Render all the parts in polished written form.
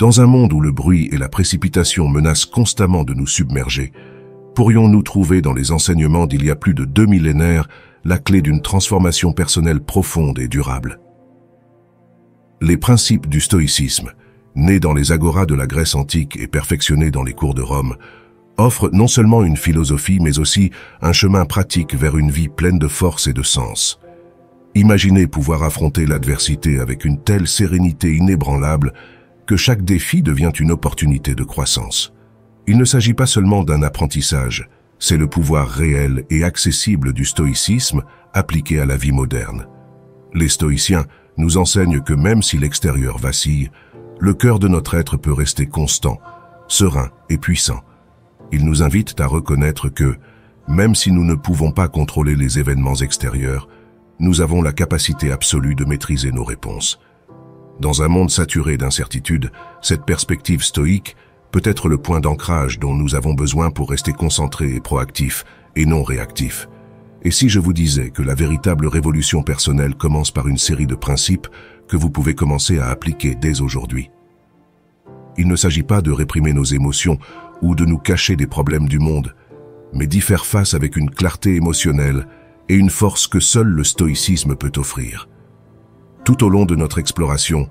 Dans un monde où le bruit et la précipitation menacent constamment de nous submerger, pourrions-nous trouver dans les enseignements d'il y a plus de 2 millénaires la clé d'une transformation personnelle profonde et durable? Les principes du stoïcisme, nés dans les agoras de la Grèce antique et perfectionnés dans les cours de Rome, offrent non seulement une philosophie mais aussi un chemin pratique vers une vie pleine de force et de sens. Imaginez pouvoir affronter l'adversité avec une telle sérénité inébranlable que chaque défi devient une opportunité de croissance. Il ne s'agit pas seulement d'un apprentissage, c'est le pouvoir réel et accessible du stoïcisme appliqué à la vie moderne. Les stoïciens nous enseignent que même si l'extérieur vacille, le cœur de notre être peut rester constant, serein et puissant. Ils nous invitent à reconnaître que, même si nous ne pouvons pas contrôler les événements extérieurs, nous avons la capacité absolue de maîtriser nos réponses. Dans un monde saturé d'incertitudes, cette perspective stoïque peut être le point d'ancrage dont nous avons besoin pour rester concentrés et proactifs, et non réactifs. Et si je vous disais que la véritable révolution personnelle commence par une série de principes que vous pouvez commencer à appliquer dès aujourd'hui? Il ne s'agit pas de réprimer nos émotions ou de nous cacher des problèmes du monde, mais d'y faire face avec une clarté émotionnelle et une force que seul le stoïcisme peut offrir. Tout au long de notre exploration,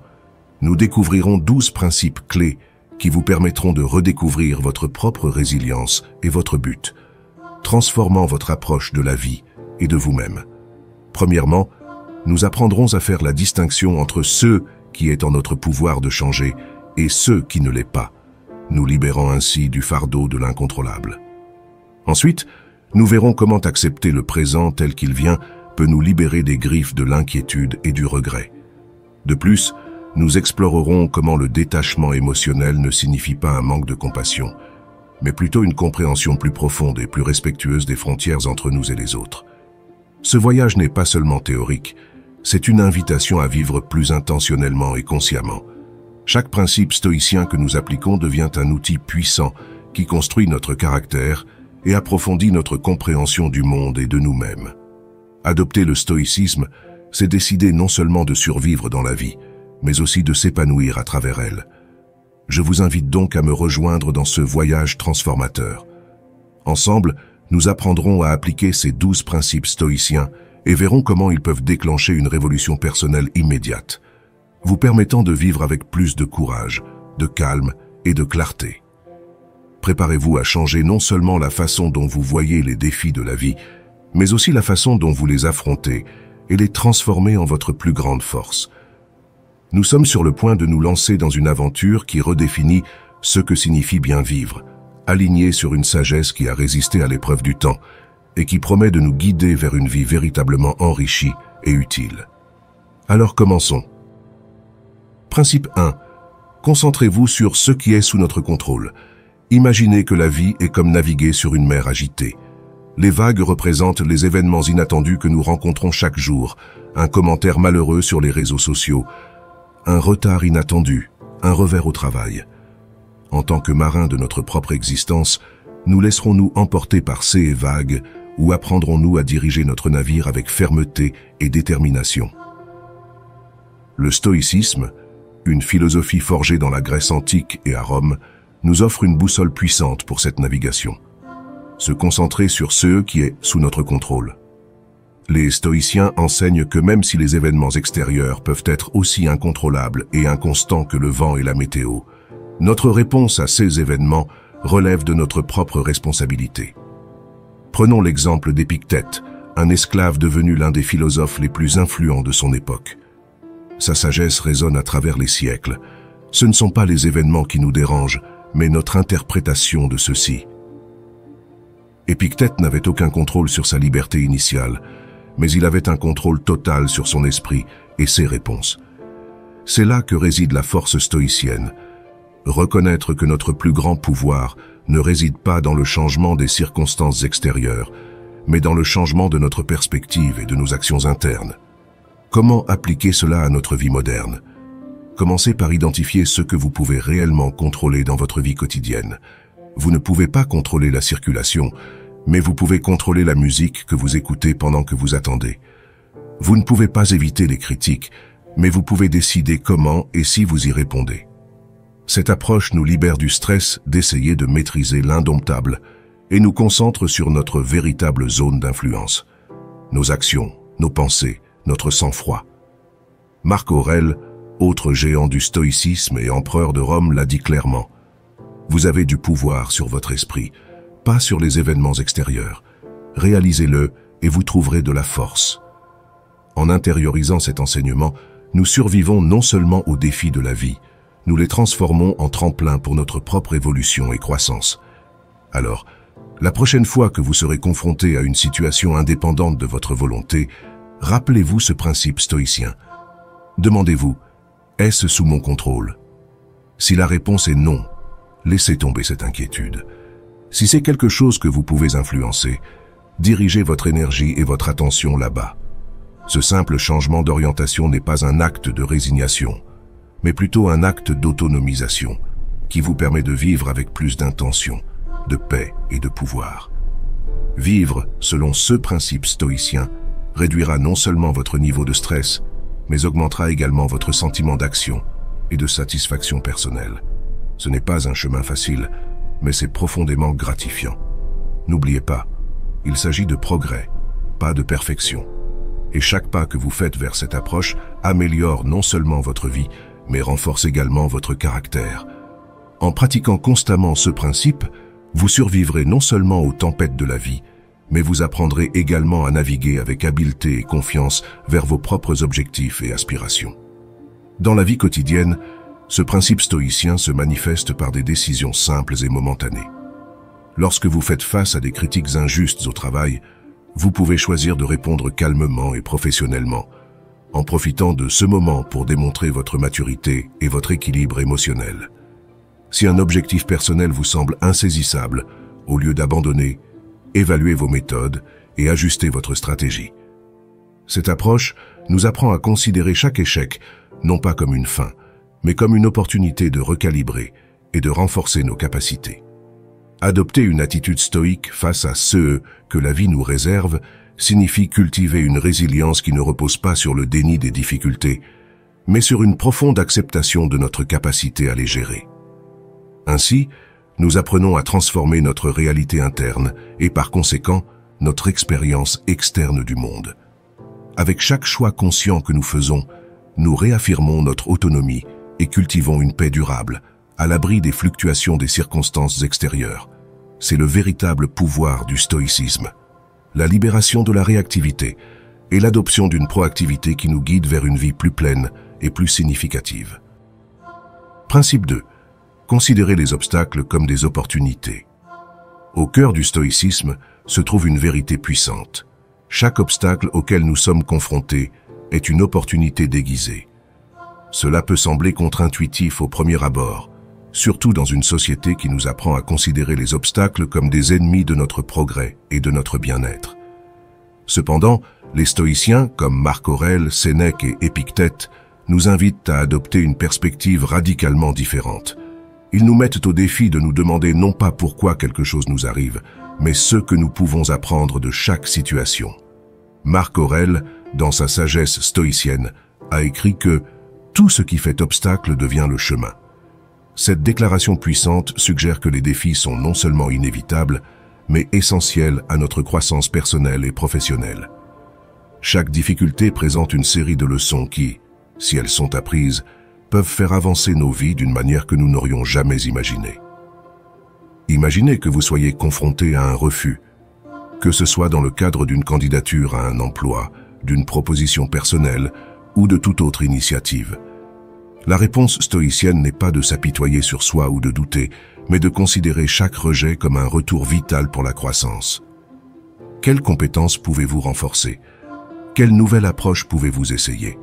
nous découvrirons 12 principes clés qui vous permettront de redécouvrir votre propre résilience et votre but, transformant votre approche de la vie et de vous-même. Premièrement, nous apprendrons à faire la distinction entre ceux qui est en notre pouvoir de changer et ceux qui ne l'est pas, nous libérant ainsi du fardeau de l'incontrôlable. Ensuite, nous verrons comment accepter le présent tel qu'il vient peut nous libérer des griffes de l'inquiétude et du regret. De plus, nous explorerons comment le détachement émotionnel ne signifie pas un manque de compassion, mais plutôt une compréhension plus profonde et plus respectueuse des frontières entre nous et les autres. Ce voyage n'est pas seulement théorique, c'est une invitation à vivre plus intentionnellement et consciemment. Chaque principe stoïcien que nous appliquons devient un outil puissant qui construit notre caractère et approfondit notre compréhension du monde et de nous-mêmes. Adopter le stoïcisme, c'est décider non seulement de survivre dans la vie, mais aussi de s'épanouir à travers elle. Je vous invite donc à me rejoindre dans ce voyage transformateur. Ensemble, nous apprendrons à appliquer ces 12 principes stoïciens et verrons comment ils peuvent déclencher une révolution personnelle immédiate, vous permettant de vivre avec plus de courage, de calme et de clarté. Préparez-vous à changer non seulement la façon dont vous voyez les défis de la vie, mais aussi la façon dont vous les affrontez et les transformer en votre plus grande force. Nous sommes sur le point de nous lancer dans une aventure qui redéfinit ce que signifie bien vivre, alignée sur une sagesse qui a résisté à l'épreuve du temps et qui promet de nous guider vers une vie véritablement enrichie et utile. Alors commençons. Principe 1. Concentrez-vous sur ce qui est sous notre contrôle. Imaginez que la vie est comme naviguer sur une mer agitée. Les vagues représentent les événements inattendus que nous rencontrons chaque jour, un commentaire malheureux sur les réseaux sociaux, un retard inattendu, un revers au travail. En tant que marins de notre propre existence, nous laisserons-nous emporter par ces vagues ou apprendrons-nous à diriger notre navire avec fermeté et détermination? Le stoïcisme, une philosophie forgée dans la Grèce antique et à Rome, nous offre une boussole puissante pour cette navigation. Se concentrer sur ce qui est sous notre contrôle. Les stoïciens enseignent que même si les événements extérieurs peuvent être aussi incontrôlables et inconstants que le vent et la météo, notre réponse à ces événements relève de notre propre responsabilité. Prenons l'exemple d'Épictète, un esclave devenu l'un des philosophes les plus influents de son époque. Sa sagesse résonne à travers les siècles. Ce ne sont pas les événements qui nous dérangent, mais notre interprétation de ceux-ci. Épictète n'avait aucun contrôle sur sa liberté initiale, mais il avait un contrôle total sur son esprit et ses réponses. C'est là que réside la force stoïcienne. Reconnaître que notre plus grand pouvoir ne réside pas dans le changement des circonstances extérieures, mais dans le changement de notre perspective et de nos actions internes. Comment appliquer cela à notre vie moderne? Commencez par identifier ce que vous pouvez réellement contrôler dans votre vie quotidienne. Vous ne pouvez pas contrôler la circulation, mais vous pouvez contrôler la musique que vous écoutez pendant que vous attendez. Vous ne pouvez pas éviter les critiques, mais vous pouvez décider comment et si vous y répondez. Cette approche nous libère du stress d'essayer de maîtriser l'indomptable et nous concentre sur notre véritable zone d'influence, nos actions, nos pensées, notre sang-froid. Marc Aurèle, autre géant du stoïcisme et empereur de Rome, l'a dit clairement. Vous avez du pouvoir sur votre esprit, pas sur les événements extérieurs. Réalisez-le et vous trouverez de la force. En intériorisant cet enseignement, nous survivons non seulement aux défis de la vie, nous les transformons en tremplin pour notre propre évolution et croissance. Alors, la prochaine fois que vous serez confronté à une situation indépendante de votre volonté, rappelez-vous ce principe stoïcien. Demandez-vous, est-ce sous mon contrôle? Si la réponse est non, laissez tomber cette inquiétude. Si c'est quelque chose que vous pouvez influencer, dirigez votre énergie et votre attention là-bas. Ce simple changement d'orientation n'est pas un acte de résignation, mais plutôt un acte d'autonomisation qui vous permet de vivre avec plus d'intention, de paix et de pouvoir. Vivre selon ce principe stoïcien réduira non seulement votre niveau de stress, mais augmentera également votre sentiment d'action et de satisfaction personnelle. Ce n'est pas un chemin facile, mais c'est profondément gratifiant. N'oubliez pas, il s'agit de progrès, pas de perfection. Et chaque pas que vous faites vers cette approche améliore non seulement votre vie, mais renforce également votre caractère. En pratiquant constamment ce principe, vous survivrez non seulement aux tempêtes de la vie, mais vous apprendrez également à naviguer avec habileté et confiance vers vos propres objectifs et aspirations. Dans la vie quotidienne, ce principe stoïcien se manifeste par des décisions simples et momentanées. Lorsque vous faites face à des critiques injustes au travail, vous pouvez choisir de répondre calmement et professionnellement, en profitant de ce moment pour démontrer votre maturité et votre équilibre émotionnel. Si un objectif personnel vous semble insaisissable, au lieu d'abandonner, évaluez vos méthodes et ajustez votre stratégie. Cette approche nous apprend à considérer chaque échec, non pas comme une fin, mais comme une opportunité de recalibrer et de renforcer nos capacités. Adopter une attitude stoïque face à ce que la vie nous réserve signifie cultiver une résilience qui ne repose pas sur le déni des difficultés, mais sur une profonde acceptation de notre capacité à les gérer. Ainsi, nous apprenons à transformer notre réalité interne et par conséquent, notre expérience externe du monde. Avec chaque choix conscient que nous faisons, nous réaffirmons notre autonomie et cultivons une paix durable, à l'abri des fluctuations des circonstances extérieures. C'est le véritable pouvoir du stoïcisme, la libération de la réactivité et l'adoption d'une proactivité qui nous guide vers une vie plus pleine et plus significative. Principe 2. Considérez les obstacles comme des opportunités. Au cœur du stoïcisme se trouve une vérité puissante. Chaque obstacle auquel nous sommes confrontés est une opportunité déguisée. Cela peut sembler contre-intuitif au premier abord, surtout dans une société qui nous apprend à considérer les obstacles comme des ennemis de notre progrès et de notre bien-être. Cependant, les stoïciens, comme Marc Aurèle, Sénèque et Épictète, nous invitent à adopter une perspective radicalement différente. Ils nous mettent au défi de nous demander non pas pourquoi quelque chose nous arrive, mais ce que nous pouvons apprendre de chaque situation. Marc Aurèle, dans sa sagesse stoïcienne, a écrit que « tout ce qui fait obstacle devient le chemin ». Cette déclaration puissante suggère que les défis sont non seulement inévitables, mais essentiels à notre croissance personnelle et professionnelle. Chaque difficulté présente une série de leçons qui, si elles sont apprises, peuvent faire avancer nos vies d'une manière que nous n'aurions jamais imaginée. Imaginez que vous soyez confronté à un refus, que ce soit dans le cadre d'une candidature à un emploi, d'une proposition personnelle ou de toute autre initiative. La réponse stoïcienne n'est pas de s'apitoyer sur soi ou de douter, mais de considérer chaque rejet comme un retour vital pour la croissance. Quelles compétences pouvez-vous renforcer? Quelle nouvelle approche pouvez-vous essayer?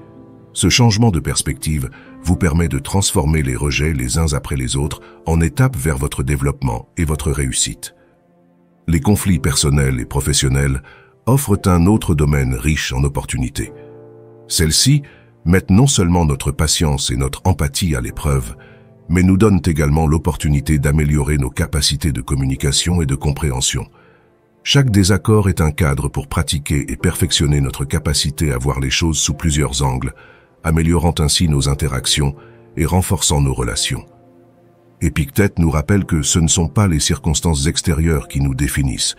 Ce changement de perspective vous permet de transformer les rejets les uns après les autres en étapes vers votre développement et votre réussite. Les conflits personnels et professionnels offrent un autre domaine riche en opportunités. Celles-ci mettent non seulement notre patience et notre empathie à l'épreuve, mais nous donnent également l'opportunité d'améliorer nos capacités de communication et de compréhension. Chaque désaccord est un cadre pour pratiquer et perfectionner notre capacité à voir les choses sous plusieurs angles, améliorant ainsi nos interactions et renforçant nos relations. Épictète nous rappelle que ce ne sont pas les circonstances extérieures qui nous définissent,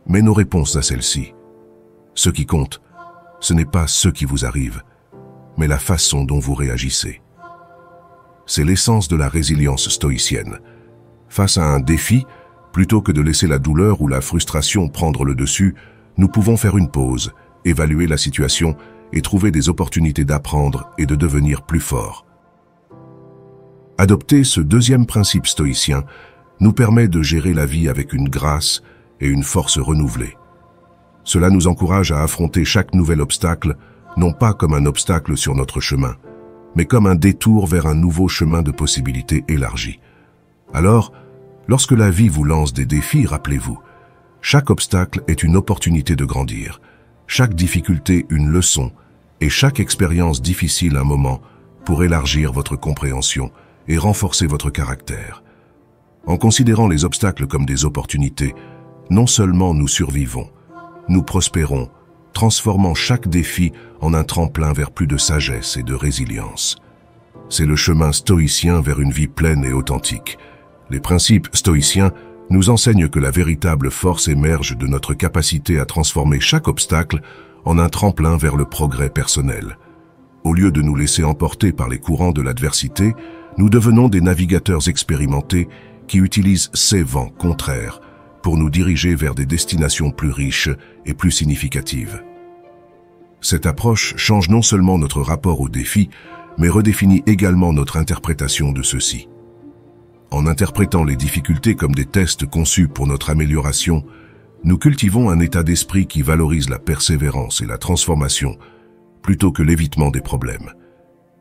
mais nos réponses à celles-ci. Ce qui compte, ce n'est pas ce qui vous arrive, mais la façon dont vous réagissez. C'est l'essence de la résilience stoïcienne. Face à un défi, plutôt que de laisser la douleur ou la frustration prendre le dessus, nous pouvons faire une pause, évaluer la situation et trouver des opportunités d'apprendre et de devenir plus forts. Adopter ce deuxième principe stoïcien nous permet de gérer la vie avec une grâce et une force renouvelée. Cela nous encourage à affronter chaque nouvel obstacle, non pas comme un obstacle sur notre chemin, mais comme un détour vers un nouveau chemin de possibilités élargies. Alors, lorsque la vie vous lance des défis, rappelez-vous, chaque obstacle est une opportunité de grandir, chaque difficulté une leçon, et chaque expérience difficile un moment pour élargir votre compréhension et renforcer votre caractère. En considérant les obstacles comme des opportunités, non seulement nous survivons, nous prospérons, transformant chaque défi en un tremplin vers plus de sagesse et de résilience. C'est le chemin stoïcien vers une vie pleine et authentique. Les principes stoïciens nous enseignent que la véritable force émerge de notre capacité à transformer chaque obstacle en un tremplin vers le progrès personnel. Au lieu de nous laisser emporter par les courants de l'adversité, nous devenons des navigateurs expérimentés qui utilisent ces vents contraires pour nous diriger vers des destinations plus riches et plus significatives. Cette approche change non seulement notre rapport aux défis, mais redéfinit également notre interprétation de ceux-ci. En interprétant les difficultés comme des tests conçus pour notre amélioration, nous cultivons un état d'esprit qui valorise la persévérance et la transformation plutôt que l'évitement des problèmes.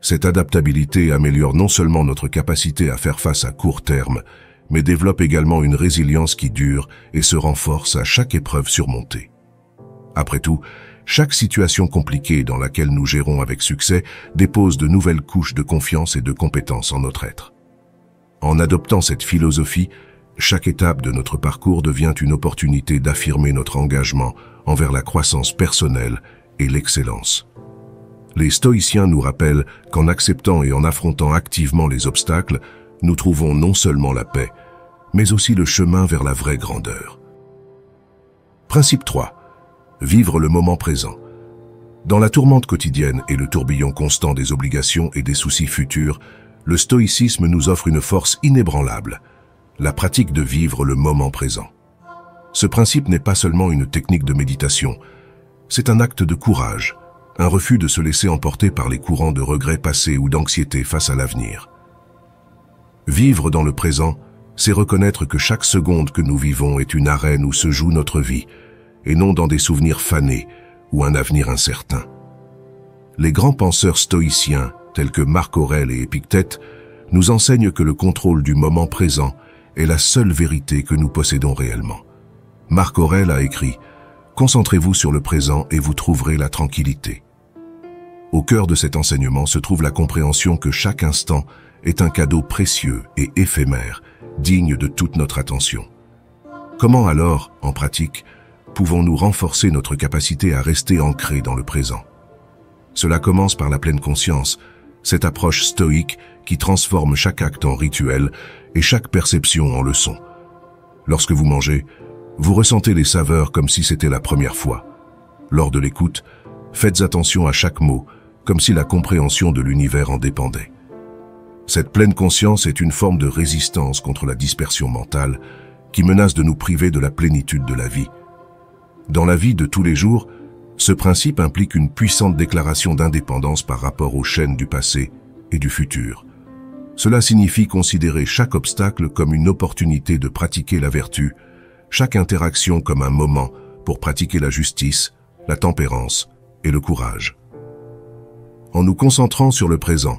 Cette adaptabilité améliore non seulement notre capacité à faire face à court terme, mais développe également une résilience qui dure et se renforce à chaque épreuve surmontée. Après tout, chaque situation compliquée dans laquelle nous gérons avec succès dépose de nouvelles couches de confiance et de compétence en notre être. En adoptant cette philosophie, chaque étape de notre parcours devient une opportunité d'affirmer notre engagement envers la croissance personnelle et l'excellence. Les stoïciens nous rappellent qu'en acceptant et en affrontant activement les obstacles, nous trouvons non seulement la paix, mais aussi le chemin vers la vraie grandeur. Principe 3. Vivre le moment présent. Dans la tourmente quotidienne et le tourbillon constant des obligations et des soucis futurs, le stoïcisme nous offre une force inébranlable, la pratique de vivre le moment présent. Ce principe n'est pas seulement une technique de méditation, c'est un acte de courage, un refus de se laisser emporter par les courants de regrets passés ou d'anxiété face à l'avenir. Vivre dans le présent, c'est reconnaître que chaque seconde que nous vivons est une arène où se joue notre vie, et non dans des souvenirs fanés ou un avenir incertain. Les grands penseurs stoïciens, tels que Marc Aurèle et Épictète, nous enseignent que le contrôle du moment présent est la seule vérité que nous possédons réellement. Marc Aurèle a écrit « Concentrez-vous sur le présent et vous trouverez la tranquillité ». Au cœur de cet enseignement se trouve la compréhension que chaque instant est un cadeau précieux et éphémère, digne de toute notre attention. Comment alors, en pratique, pouvons-nous renforcer notre capacité à rester ancrés dans le présent? Cela commence par la pleine conscience, cette approche stoïque qui transforme chaque acte en rituel et chaque perception en leçon. Lorsque vous mangez, vous ressentez les saveurs comme si c'était la première fois. Lors de l'écoute, faites attention à chaque mot, comme si la compréhension de l'univers en dépendait. Cette pleine conscience est une forme de résistance contre la dispersion mentale qui menace de nous priver de la plénitude de la vie. Dans la vie de tous les jours, ce principe implique une puissante déclaration d'indépendance par rapport aux chaînes du passé et du futur. Cela signifie considérer chaque obstacle comme une opportunité de pratiquer la vertu, chaque interaction comme un moment pour pratiquer la justice, la tempérance et le courage. En nous concentrant sur le présent,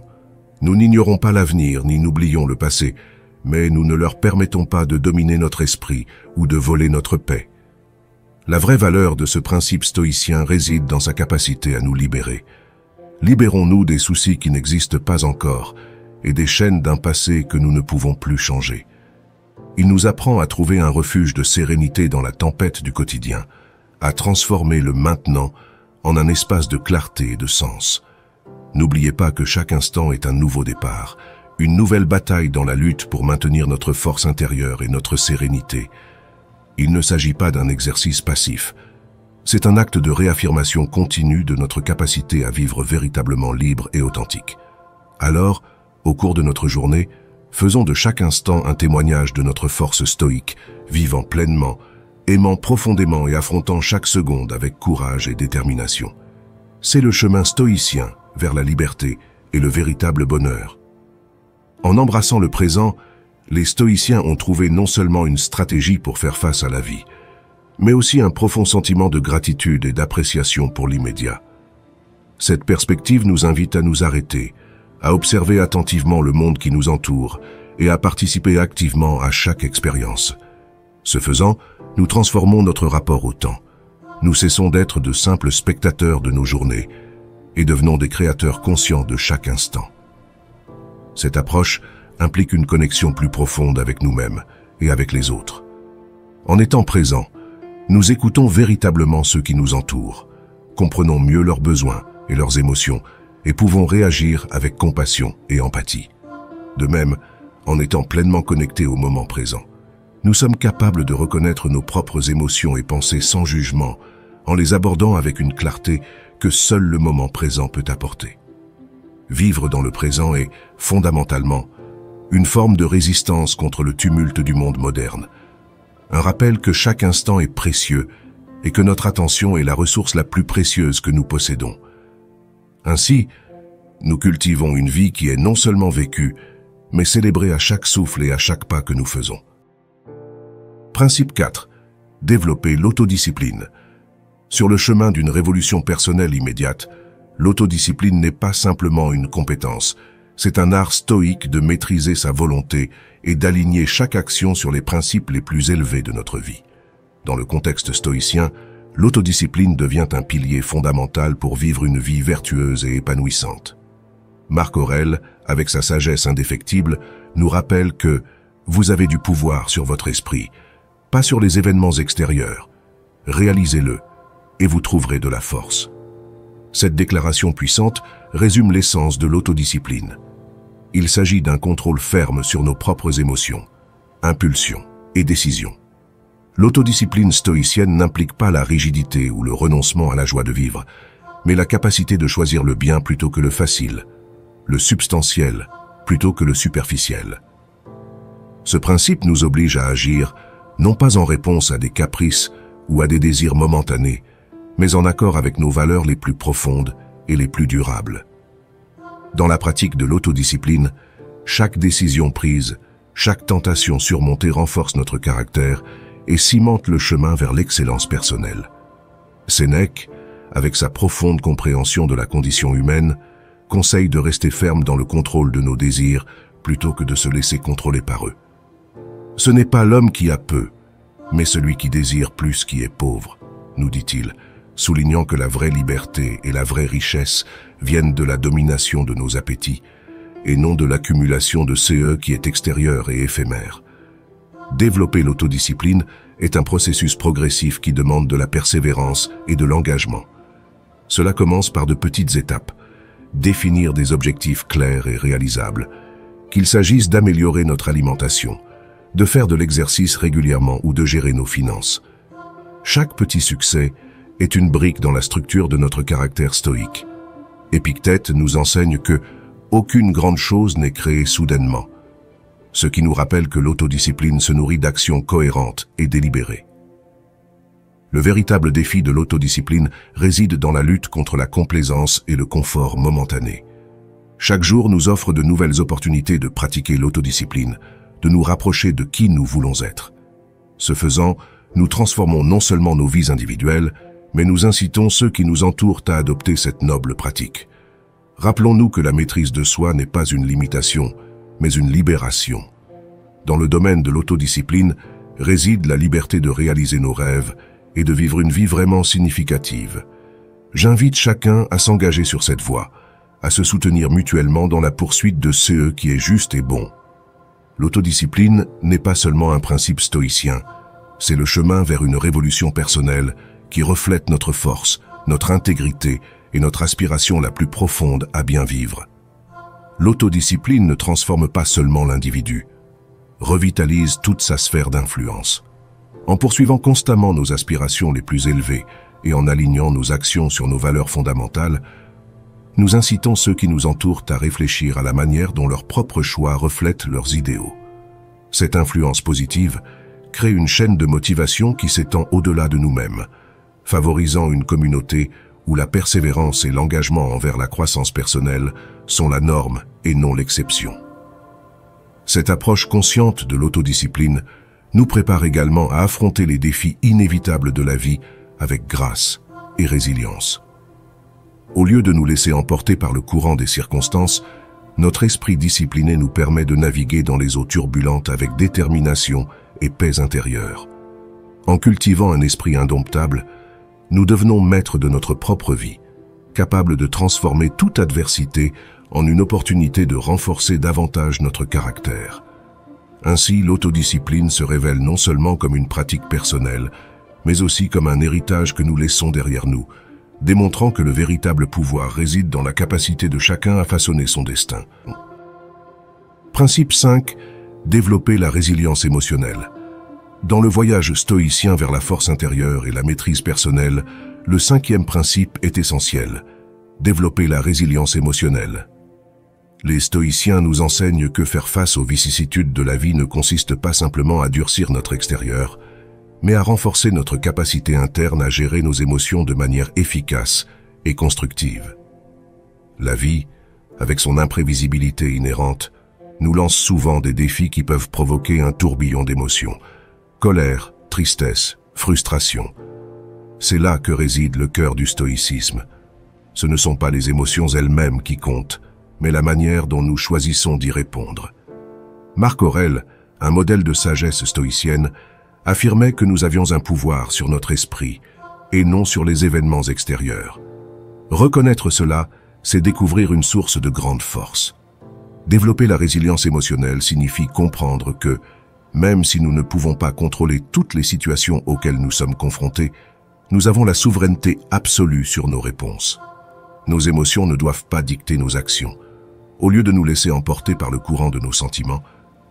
nous n'ignorons pas l'avenir ni n'oublions le passé, mais nous ne leur permettons pas de dominer notre esprit ou de voler notre paix. La vraie valeur de ce principe stoïcien réside dans sa capacité à nous libérer. Libérons-nous des soucis qui n'existent pas encore et des chaînes d'un passé que nous ne pouvons plus changer. Il nous apprend à trouver un refuge de sérénité dans la tempête du quotidien, à transformer le maintenant en un espace de clarté et de sens. N'oubliez pas que chaque instant est un nouveau départ, une nouvelle bataille dans la lutte pour maintenir notre force intérieure et notre sérénité. Il ne s'agit pas d'un exercice passif. C'est un acte de réaffirmation continue de notre capacité à vivre véritablement libre et authentique. Alors, au cours de notre journée, faisons de chaque instant un témoignage de notre force stoïque, vivant pleinement, aimant profondément et affrontant chaque seconde avec courage et détermination. C'est le chemin stoïcien vers la liberté et le véritable bonheur. En embrassant le présent, les stoïciens ont trouvé non seulement une stratégie pour faire face à la vie, mais aussi un profond sentiment de gratitude et d'appréciation pour l'immédiat. Cette perspective nous invite à nous arrêter, à observer attentivement le monde qui nous entoure et à participer activement à chaque expérience. Ce faisant, nous transformons notre rapport au temps. Nous cessons d'être de simples spectateurs de nos journées et devenons des créateurs conscients de chaque instant. Cette approche implique une connexion plus profonde avec nous-mêmes et avec les autres. En étant présents, nous écoutons véritablement ceux qui nous entourent, comprenons mieux leurs besoins et leurs émotions et pouvons réagir avec compassion et empathie. De même, en étant pleinement connectés au moment présent, nous sommes capables de reconnaître nos propres émotions et pensées sans jugement, en les abordant avec une clarté que seul le moment présent peut apporter. Vivre dans le présent est, fondamentalement, une forme de résistance contre le tumulte du monde moderne. Un rappel que chaque instant est précieux et que notre attention est la ressource la plus précieuse que nous possédons. Ainsi, nous cultivons une vie qui est non seulement vécue, mais célébrée à chaque souffle et à chaque pas que nous faisons. Principe 4. Développer l'autodiscipline. Sur le chemin d'une révolution personnelle immédiate, l'autodiscipline n'est pas simplement une compétence, c'est un art stoïque de maîtriser sa volonté et d'aligner chaque action sur les principes les plus élevés de notre vie. Dans le contexte stoïcien, l'autodiscipline devient un pilier fondamental pour vivre une vie vertueuse et épanouissante. Marc Aurèle, avec sa sagesse indéfectible, nous rappelle que vous avez du pouvoir sur votre esprit, pas sur les événements extérieurs. Réalisez-le et vous trouverez de la force. Cette déclaration puissante résume l'essence de l'autodiscipline. Il s'agit d'un contrôle ferme sur nos propres émotions, impulsions et décisions. L'autodiscipline stoïcienne n'implique pas la rigidité ou le renoncement à la joie de vivre, mais la capacité de choisir le bien plutôt que le facile, le substantiel plutôt que le superficiel. Ce principe nous oblige à agir non pas en réponse à des caprices ou à des désirs momentanés, mais en accord avec nos valeurs les plus profondes et les plus durables. Dans la pratique de l'autodiscipline, chaque décision prise, chaque tentation surmontée renforce notre caractère et cimente le chemin vers l'excellence personnelle. Sénèque, avec sa profonde compréhension de la condition humaine, conseille de rester ferme dans le contrôle de nos désirs plutôt que de se laisser contrôler par eux. Ce n'est pas l'homme qui a peu, mais celui qui désire plus qui est pauvre, nous dit-il, soulignant que la vraie liberté et la vraie richesse viennent de la domination de nos appétits et non de l'accumulation de CE qui est extérieur et éphémère. Développer l'autodiscipline est un processus progressif qui demande de la persévérance et de l'engagement. Cela commence par de petites étapes, définir des objectifs clairs et réalisables, qu'il s'agisse d'améliorer notre alimentation, de faire de l'exercice régulièrement ou de gérer nos finances. Chaque petit succès est une brique dans la structure de notre caractère stoïque. Épictète nous enseigne que aucune grande chose n'est créée soudainement, ce qui nous rappelle que l'autodiscipline se nourrit d'actions cohérentes et délibérées. Le véritable défi de l'autodiscipline réside dans la lutte contre la complaisance et le confort momentané. Chaque jour nous offre de nouvelles opportunités de pratiquer l'autodiscipline, de nous rapprocher de qui nous voulons être. Ce faisant, nous transformons non seulement nos vies individuelles, mais nous incitons ceux qui nous entourent à adopter cette noble pratique. Rappelons-nous que la maîtrise de soi n'est pas une limitation, mais une libération. Dans le domaine de l'autodiscipline réside la liberté de réaliser nos rêves et de vivre une vie vraiment significative. J'invite chacun à s'engager sur cette voie, à se soutenir mutuellement dans la poursuite de ce qui est juste et bon. L'autodiscipline n'est pas seulement un principe stoïcien, c'est le chemin vers une révolution personnelle qui reflète notre force, notre intégrité et notre aspiration la plus profonde à bien vivre. L'autodiscipline ne transforme pas seulement l'individu, revitalise toute sa sphère d'influence. En poursuivant constamment nos aspirations les plus élevées et en alignant nos actions sur nos valeurs fondamentales, nous incitons ceux qui nous entourent à réfléchir à la manière dont leurs propres choix reflètent leurs idéaux. Cette influence positive crée une chaîne de motivation qui s'étend au-delà de nous-mêmes, favorisant une communauté où la persévérance et l'engagement envers la croissance personnelle sont la norme et non l'exception. Cette approche consciente de l'autodiscipline nous prépare également à affronter les défis inévitables de la vie avec grâce et résilience. Au lieu de nous laisser emporter par le courant des circonstances, notre esprit discipliné nous permet de naviguer dans les eaux turbulentes avec détermination et paix intérieure. En cultivant un esprit indomptable, nous devenons maîtres de notre propre vie, capables de transformer toute adversité en une opportunité de renforcer davantage notre caractère. Ainsi, l'autodiscipline se révèle non seulement comme une pratique personnelle, mais aussi comme un héritage que nous laissons derrière nous, démontrant que le véritable pouvoir réside dans la capacité de chacun à façonner son destin. Principe 5. Développer la résilience émotionnelle. Dans le voyage stoïcien vers la force intérieure et la maîtrise personnelle, le 5e principe est essentiel: développer la résilience émotionnelle. Les stoïciens nous enseignent que faire face aux vicissitudes de la vie ne consiste pas simplement à durcir notre extérieur, mais à renforcer notre capacité interne à gérer nos émotions de manière efficace et constructive. La vie, avec son imprévisibilité inhérente, nous lance souvent des défis qui peuvent provoquer un tourbillon d'émotions: colère, tristesse, frustration. C'est là que réside le cœur du stoïcisme. Ce ne sont pas les émotions elles-mêmes qui comptent, mais la manière dont nous choisissons d'y répondre. Marc Aurèle, un modèle de sagesse stoïcienne, affirmait que nous avions un pouvoir sur notre esprit et non sur les événements extérieurs. Reconnaître cela, c'est découvrir une source de grande force. Développer la résilience émotionnelle signifie comprendre que, même si nous ne pouvons pas contrôler toutes les situations auxquelles nous sommes confrontés, nous avons la souveraineté absolue sur nos réponses. Nos émotions ne doivent pas dicter nos actions. Au lieu de nous laisser emporter par le courant de nos sentiments,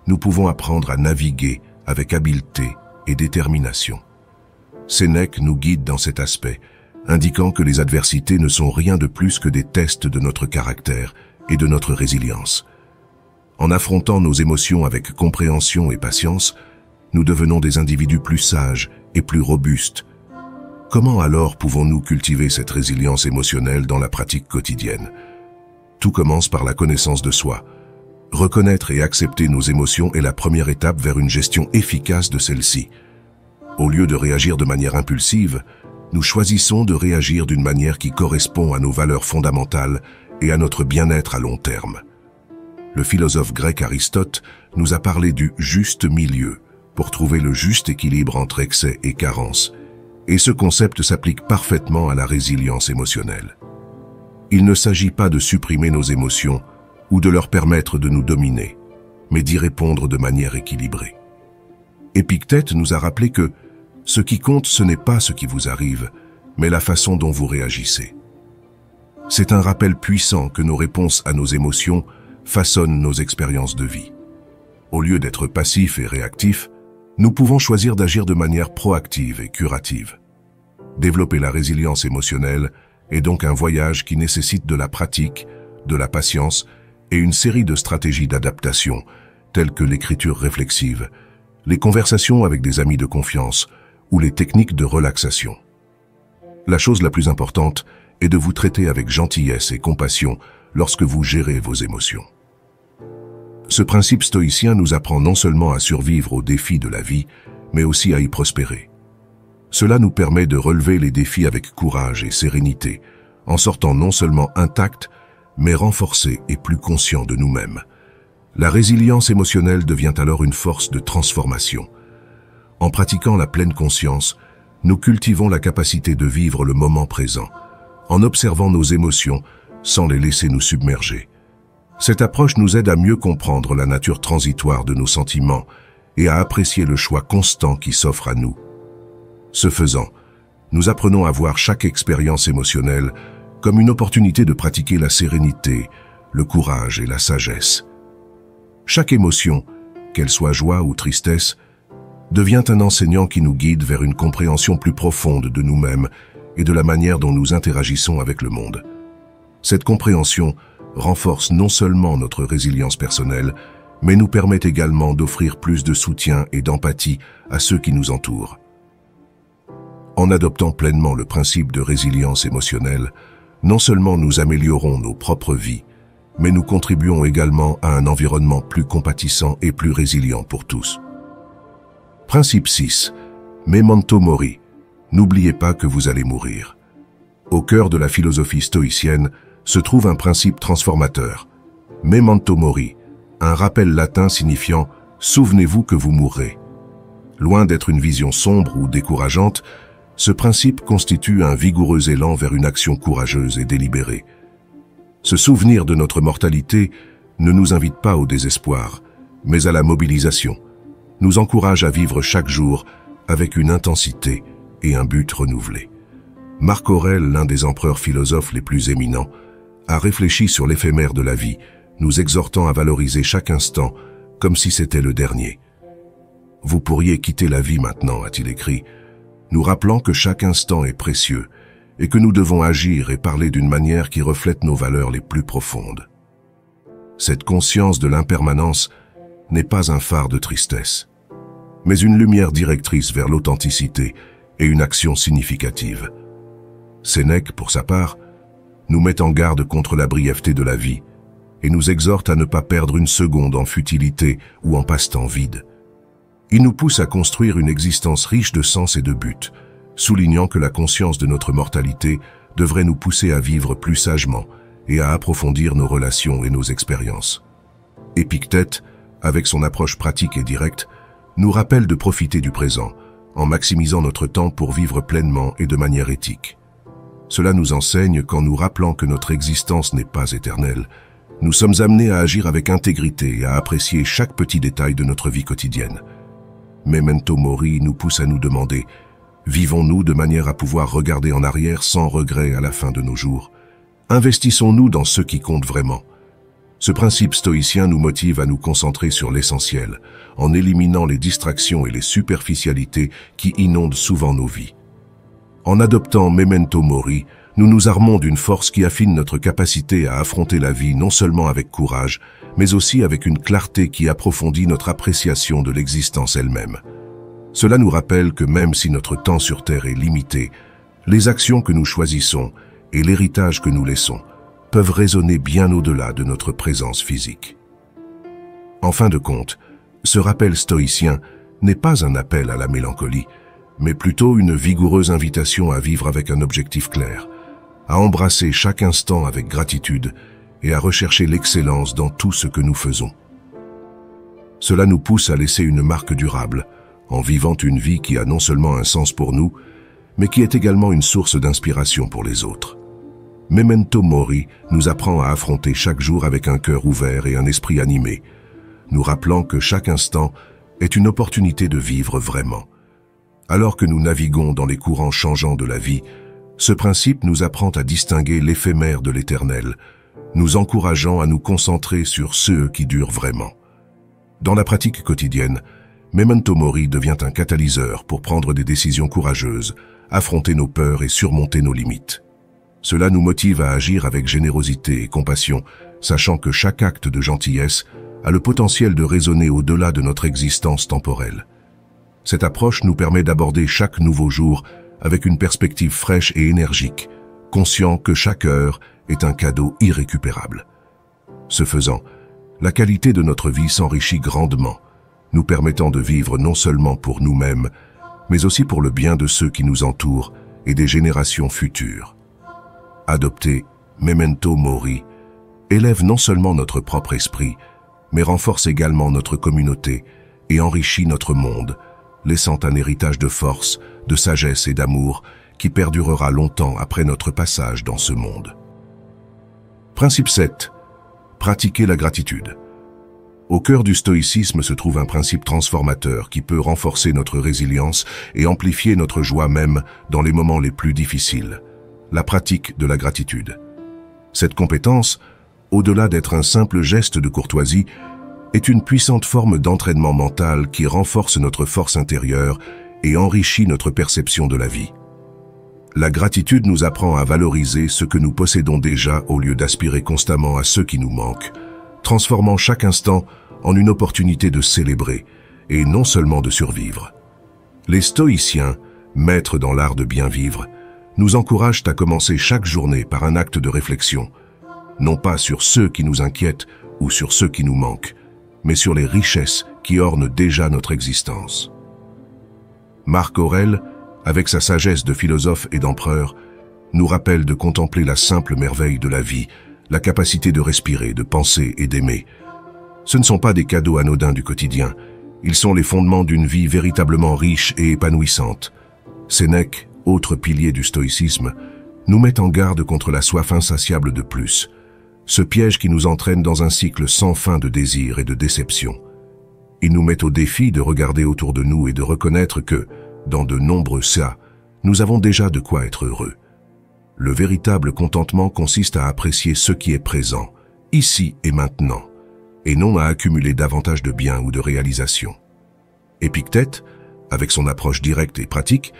nous pouvons apprendre à naviguer avec habileté et détermination. Sénèque nous guide dans cet aspect, indiquant que les adversités ne sont rien de plus que des tests de notre caractère et de notre résilience. En affrontant nos émotions avec compréhension et patience, nous devenons des individus plus sages et plus robustes. Comment alors pouvons-nous cultiver cette résilience émotionnelle dans la pratique quotidienne? Tout commence par la connaissance de soi. Reconnaître et accepter nos émotions est la première étape vers une gestion efficace de celles-ci. Au lieu de réagir de manière impulsive, nous choisissons de réagir d'une manière qui correspond à nos valeurs fondamentales et à notre bien-être à long terme. Le philosophe grec Aristote nous a parlé du juste milieu pour trouver le juste équilibre entre excès et carence, et ce concept s'applique parfaitement à la résilience émotionnelle. Il ne s'agit pas de supprimer nos émotions ou de leur permettre de nous dominer, mais d'y répondre de manière équilibrée. Épictète nous a rappelé que ce qui compte, ce n'est pas ce qui vous arrive, mais la façon dont vous réagissez. C'est un rappel puissant que nos réponses à nos émotions façonnent nos expériences de vie. Au lieu d'être passifs et réactifs, nous pouvons choisir d'agir de manière proactive et curative. Développer la résilience émotionnelle est donc un voyage qui nécessite de la pratique, de la patience et une série de stratégies d'adaptation, telles que l'écriture réflexive, les conversations avec des amis de confiance ou les techniques de relaxation. La chose la plus importante est de vous traiter avec gentillesse et compassion lorsque vous gérez vos émotions. Ce principe stoïcien nous apprend non seulement à survivre aux défis de la vie, mais aussi à y prospérer. Cela nous permet de relever les défis avec courage et sérénité, en sortant non seulement intacts, mais renforcés et plus conscients de nous-mêmes. La résilience émotionnelle devient alors une force de transformation. En pratiquant la pleine conscience, nous cultivons la capacité de vivre le moment présent, en observant nos émotions sans les laisser nous submerger. Cette approche nous aide à mieux comprendre la nature transitoire de nos sentiments et à apprécier le choix constant qui s'offre à nous. Ce faisant, nous apprenons à voir chaque expérience émotionnelle comme une opportunité de pratiquer la sérénité, le courage et la sagesse. Chaque émotion, qu'elle soit joie ou tristesse, devient un enseignant qui nous guide vers une compréhension plus profonde de nous-mêmes et de la manière dont nous interagissons avec le monde. Cette compréhension renforce non seulement notre résilience personnelle, mais nous permet également d'offrir plus de soutien et d'empathie à ceux qui nous entourent. En adoptant pleinement le principe de résilience émotionnelle, non seulement nous améliorons nos propres vies, mais nous contribuons également à un environnement plus compatissant et plus résilient pour tous. Principe 6. Memento mori. N'oubliez pas que vous allez mourir. Au cœur de la philosophie stoïcienne se trouve un principe transformateur. Memento mori, un rappel latin signifiant « souvenez-vous que vous mourrez ». Loin d'être une vision sombre ou décourageante, ce principe constitue un vigoureux élan vers une action courageuse et délibérée. Ce souvenir de notre mortalité ne nous invite pas au désespoir, mais à la mobilisation, nous encourage à vivre chaque jour avec une intensité et un but renouvelé. Marc Aurèle, l'un des empereurs philosophes les plus éminents, a réfléchi sur l'éphémère de la vie, nous exhortant à valoriser chaque instant comme si c'était le dernier. « Vous pourriez quitter la vie maintenant », a-t-il écrit, nous rappelant que chaque instant est précieux et que nous devons agir et parler d'une manière qui reflète nos valeurs les plus profondes. Cette conscience de l'impermanence n'est pas un phare de tristesse, mais une lumière directrice vers l'authenticité et une action significative. Sénèque, pour sa part, nous met en garde contre la brièveté de la vie et nous exhorte à ne pas perdre une seconde en futilité ou en passe-temps vide. Il nous pousse à construire une existence riche de sens et de buts, soulignant que la conscience de notre mortalité devrait nous pousser à vivre plus sagement et à approfondir nos relations et nos expériences. Épictète, avec son approche pratique et directe, nous rappelle de profiter du présent, en maximisant notre temps pour vivre pleinement et de manière éthique. Cela nous enseigne qu'en nous rappelant que notre existence n'est pas éternelle, nous sommes amenés à agir avec intégrité et à apprécier chaque petit détail de notre vie quotidienne. Memento mori nous pousse à nous demander, vivons-nous de manière à pouvoir regarder en arrière sans regret à la fin de nos jours? Investissons-nous dans ce qui compte vraiment? Ce principe stoïcien nous motive à nous concentrer sur l'essentiel, en éliminant les distractions et les superficialités qui inondent souvent nos vies. En adoptant Memento mori, nous nous armons d'une force qui affine notre capacité à affronter la vie non seulement avec courage, mais aussi avec une clarté qui approfondit notre appréciation de l'existence elle-même. Cela nous rappelle que même si notre temps sur Terre est limité, les actions que nous choisissons et l'héritage que nous laissons peuvent résonner bien au-delà de notre présence physique. En fin de compte, ce rappel stoïcien n'est pas un appel à la mélancolie, mais plutôt une vigoureuse invitation à vivre avec un objectif clair, à embrasser chaque instant avec gratitude et à rechercher l'excellence dans tout ce que nous faisons. Cela nous pousse à laisser une marque durable, en vivant une vie qui a non seulement un sens pour nous, mais qui est également une source d'inspiration pour les autres. Memento mori nous apprend à affronter chaque jour avec un cœur ouvert et un esprit animé, nous rappelant que chaque instant est une opportunité de vivre vraiment. Alors que nous naviguons dans les courants changeants de la vie, ce principe nous apprend à distinguer l'éphémère de l'éternel, nous encourageant à nous concentrer sur ceux qui durent vraiment. Dans la pratique quotidienne, Memento mori devient un catalyseur pour prendre des décisions courageuses, affronter nos peurs et surmonter nos limites. Cela nous motive à agir avec générosité et compassion, sachant que chaque acte de gentillesse a le potentiel de résonner au-delà de notre existence temporelle. Cette approche nous permet d'aborder chaque nouveau jour avec une perspective fraîche et énergique, conscient que chaque heure est un cadeau irrécupérable. Ce faisant, la qualité de notre vie s'enrichit grandement, nous permettant de vivre non seulement pour nous-mêmes, mais aussi pour le bien de ceux qui nous entourent et des générations futures. Adopter Memento mori élève non seulement notre propre esprit, mais renforce également notre communauté et enrichit notre monde, laissant un héritage de force, de sagesse et d'amour qui perdurera longtemps après notre passage dans ce monde. Principe 7. Pratiquer la gratitude. Au cœur du stoïcisme se trouve un principe transformateur qui peut renforcer notre résilience et amplifier notre joie même dans les moments les plus difficiles. La pratique de la gratitude. Cette compétence, au-delà d'être un simple geste de courtoisie, est une puissante forme d'entraînement mental qui renforce notre force intérieure et enrichit notre perception de la vie. La gratitude nous apprend à valoriser ce que nous possédons déjà au lieu d'aspirer constamment à ce qui nous manque, transformant chaque instant en une opportunité de célébrer et non seulement de survivre. Les stoïciens, maîtres dans l'art de bien vivre, nous encouragent à commencer chaque journée par un acte de réflexion, non pas sur ceux qui nous inquiètent ou sur ceux qui nous manquent, mais sur les richesses qui ornent déjà notre existence. Marc Aurèle, avec sa sagesse de philosophe et d'empereur, nous rappelle de contempler la simple merveille de la vie, la capacité de respirer, de penser et d'aimer. Ce ne sont pas des cadeaux anodins du quotidien, ils sont les fondements d'une vie véritablement riche et épanouissante. Sénèque, autre pilier du stoïcisme, nous met en garde contre la soif insatiable de plus, ce piège qui nous entraîne dans un cycle sans fin de désirs et de déceptions. Il nous met au défi de regarder autour de nous et de reconnaître que, dans de nombreux cas, nous avons déjà de quoi être heureux. Le véritable contentement consiste à apprécier ce qui est présent, ici et maintenant, et non à accumuler davantage de biens ou de réalisations. Épictète, avec son approche directe et pratique,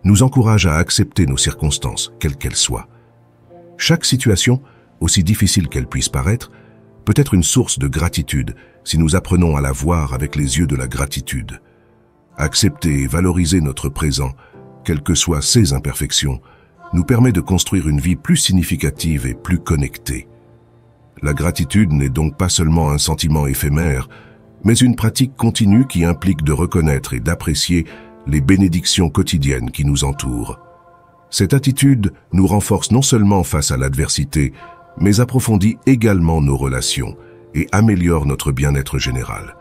nous encourage à accepter nos circonstances, quelles qu'elles soient. Chaque situation, aussi difficile qu'elle puisse paraître, peut être une source de gratitude si nous apprenons à la voir avec les yeux de la gratitude. Accepter et valoriser notre présent, quelles que soient ses imperfections, nous permet de construire une vie plus significative et plus connectée. La gratitude n'est donc pas seulement un sentiment éphémère, mais une pratique continue qui implique de reconnaître et d'apprécier les bénédictions quotidiennes qui nous entourent. Cette attitude nous renforce non seulement face à l'adversité, mais approfondit également nos relations et améliore notre bien-être général.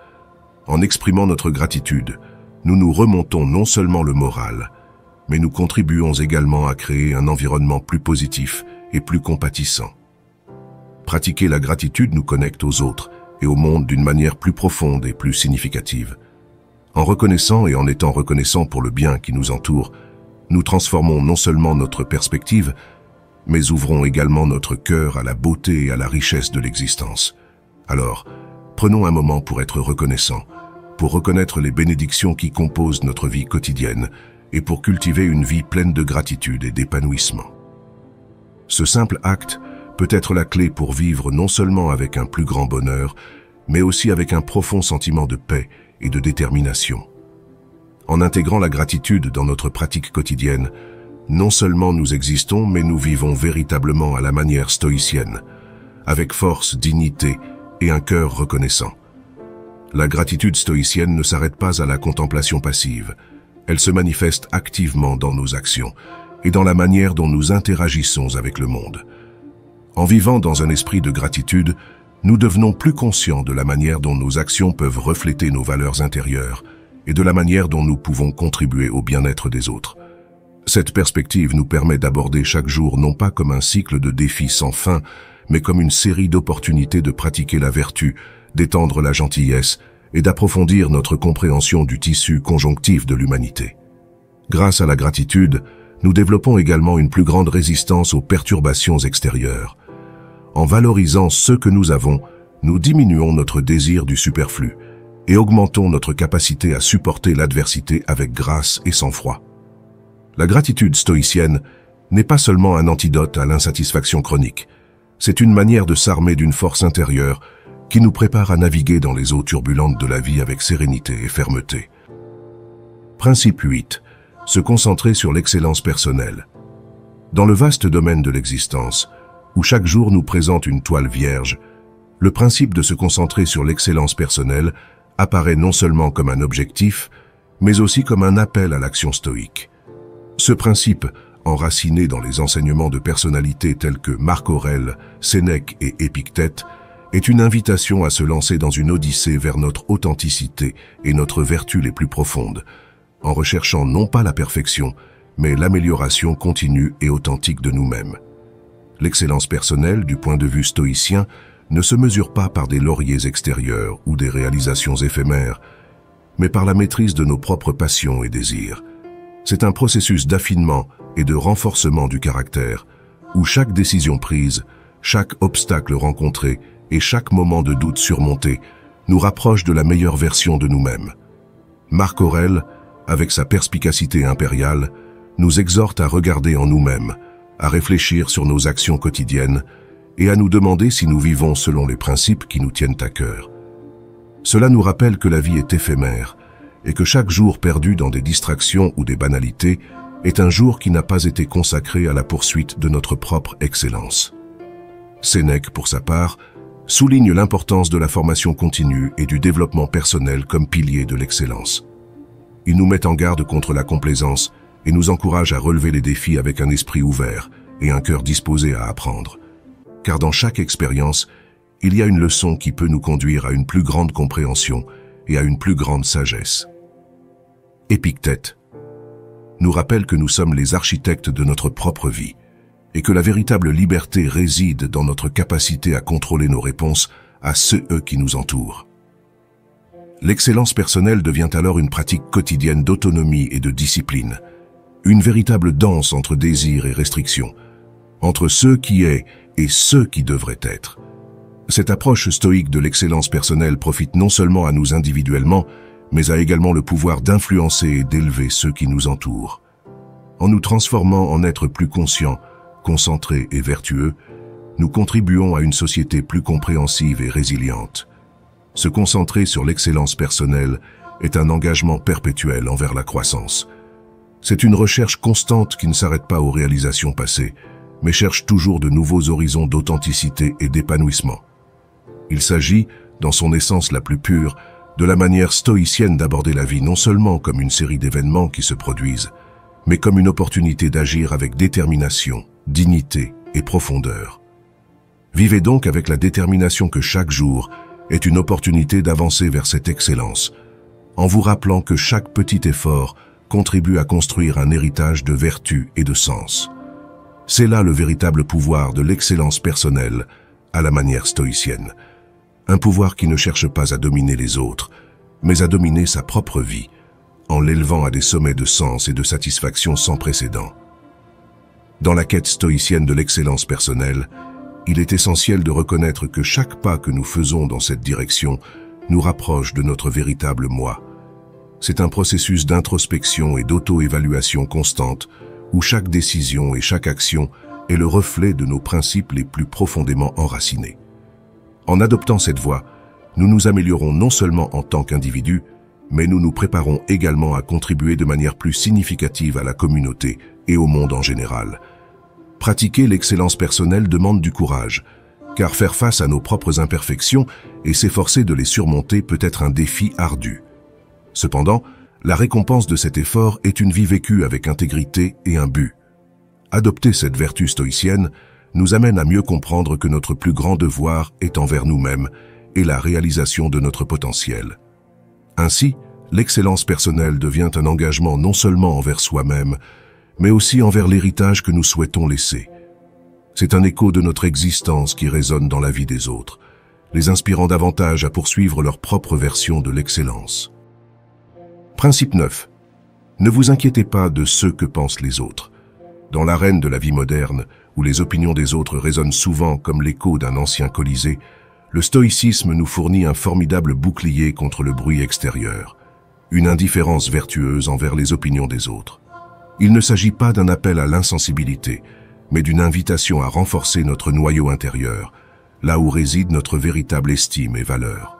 En exprimant notre gratitude, nous nous remontons non seulement le moral, mais nous contribuons également à créer un environnement plus positif et plus compatissant. Pratiquer la gratitude nous connecte aux autres et au monde d'une manière plus profonde et plus significative. En reconnaissant et en étant reconnaissants pour le bien qui nous entoure, nous transformons non seulement notre perspective, mais ouvrons également notre cœur à la beauté et à la richesse de l'existence. Alors, prenons un moment pour être reconnaissants, pour reconnaître les bénédictions qui composent notre vie quotidienne et pour cultiver une vie pleine de gratitude et d'épanouissement. Ce simple acte peut être la clé pour vivre non seulement avec un plus grand bonheur, mais aussi avec un profond sentiment de paix et de détermination. En intégrant la gratitude dans notre pratique quotidienne, non seulement nous existons, mais nous vivons véritablement à la manière stoïcienne, avec force, dignité et un cœur reconnaissant. La gratitude stoïcienne ne s'arrête pas à la contemplation passive, elle se manifeste activement dans nos actions et dans la manière dont nous interagissons avec le monde. En vivant dans un esprit de gratitude, nous devenons plus conscients de la manière dont nos actions peuvent refléter nos valeurs intérieures et de la manière dont nous pouvons contribuer au bien-être des autres. Cette perspective nous permet d'aborder chaque jour non pas comme un cycle de défis sans fin, mais comme une série d'opportunités de pratiquer la vertu, d'étendre la gentillesse et d'approfondir notre compréhension du tissu conjonctif de l'humanité. Grâce à la gratitude, nous développons également une plus grande résistance aux perturbations extérieures. En valorisant ce que nous avons, nous diminuons notre désir du superflu et augmentons notre capacité à supporter l'adversité avec grâce et sang-froid. La gratitude stoïcienne n'est pas seulement un antidote à l'insatisfaction chronique, c'est une manière de s'armer d'une force intérieure qui nous prépare à naviguer dans les eaux turbulentes de la vie avec sérénité et fermeté. Principe 8. Se concentrer sur l'excellence personnelle. Dans le vaste domaine de l'existence, où chaque jour nous présente une toile vierge, le principe de se concentrer sur l'excellence personnelle apparaît non seulement comme un objectif, mais aussi comme un appel à l'action stoïque. Ce principe, enraciné dans les enseignements de personnalités tels que Marc Aurèle, Sénèque et Épictète, est une invitation à se lancer dans une odyssée vers notre authenticité et notre vertu les plus profondes, en recherchant non pas la perfection, mais l'amélioration continue et authentique de nous-mêmes. L'excellence personnelle, du point de vue stoïcien, ne se mesure pas par des lauriers extérieurs ou des réalisations éphémères, mais par la maîtrise de nos propres passions et désirs. C'est un processus d'affinement et de renforcement du caractère, où chaque décision prise, chaque obstacle rencontré et chaque moment de doute surmonté nous rapproche de la meilleure version de nous-mêmes. Marc Aurèle, avec sa perspicacité impériale, nous exhorte à regarder en nous-mêmes, à réfléchir sur nos actions quotidiennes et à nous demander si nous vivons selon les principes qui nous tiennent à cœur. Cela nous rappelle que la vie est éphémère et que chaque jour perdu dans des distractions ou des banalités est un jour qui n'a pas été consacré à la poursuite de notre propre excellence. Sénèque, pour sa part, souligne l'importance de la formation continue et du développement personnel comme pilier de l'excellence. Il nous met en garde contre la complaisance et nous encourage à relever les défis avec un esprit ouvert et un cœur disposé à apprendre. Car dans chaque expérience, il y a une leçon qui peut nous conduire à une plus grande compréhension et à une plus grande sagesse. Épictète nous rappelle que nous sommes les architectes de notre propre vie et que la véritable liberté réside dans notre capacité à contrôler nos réponses à ceux qui nous entourent. L'excellence personnelle devient alors une pratique quotidienne d'autonomie et de discipline, une véritable danse entre désir et restriction, entre ce qui est et ce qui devrait être. Cette approche stoïque de l'excellence personnelle profite non seulement à nous individuellement, mais a également le pouvoir d'influencer et d'élever ceux qui nous entourent. En nous transformant en êtres plus conscients, concentrés et vertueux, nous contribuons à une société plus compréhensive et résiliente. Se concentrer sur l'excellence personnelle est un engagement perpétuel envers la croissance. C'est une recherche constante qui ne s'arrête pas aux réalisations passées, mais cherche toujours de nouveaux horizons d'authenticité et d'épanouissement. Il s'agit, dans son essence la plus pure, de la manière stoïcienne d'aborder la vie non seulement comme une série d'événements qui se produisent, mais comme une opportunité d'agir avec détermination, dignité et profondeur. Vivez donc avec la détermination que chaque jour est une opportunité d'avancer vers cette excellence, en vous rappelant que chaque petit effort contribue à construire un héritage de vertu et de sens. C'est là le véritable pouvoir de l'excellence personnelle à la manière stoïcienne. Un pouvoir qui ne cherche pas à dominer les autres, mais à dominer sa propre vie, en l'élevant à des sommets de sens et de satisfaction sans précédent. Dans la quête stoïcienne de l'excellence personnelle, il est essentiel de reconnaître que chaque pas que nous faisons dans cette direction nous rapproche de notre véritable moi. C'est un processus d'introspection et d'auto-évaluation constante où chaque décision et chaque action est le reflet de nos principes les plus profondément enracinés. En adoptant cette voie, nous nous améliorons non seulement en tant qu'individus, mais nous nous préparons également à contribuer de manière plus significative à la communauté et au monde en général. Pratiquer l'excellence personnelle demande du courage, car faire face à nos propres imperfections et s'efforcer de les surmonter peut être un défi ardu. Cependant, la récompense de cet effort est une vie vécue avec intégrité et un but. Adopter cette vertu stoïcienne nous amène à mieux comprendre que notre plus grand devoir est envers nous-mêmes et la réalisation de notre potentiel. Ainsi, l'excellence personnelle devient un engagement non seulement envers soi-même, mais aussi envers l'héritage que nous souhaitons laisser. C'est un écho de notre existence qui résonne dans la vie des autres, les inspirant davantage à poursuivre leur propre version de l'excellence. Principe 9. Ne vous inquiétez pas de ce que pensent les autres. Dans l'arène de la vie moderne, où les opinions des autres résonnent souvent comme l'écho d'un ancien colisée, le stoïcisme nous fournit un formidable bouclier contre le bruit extérieur, une indifférence vertueuse envers les opinions des autres. Il ne s'agit pas d'un appel à l'insensibilité, mais d'une invitation à renforcer notre noyau intérieur, là où réside notre véritable estime et valeur.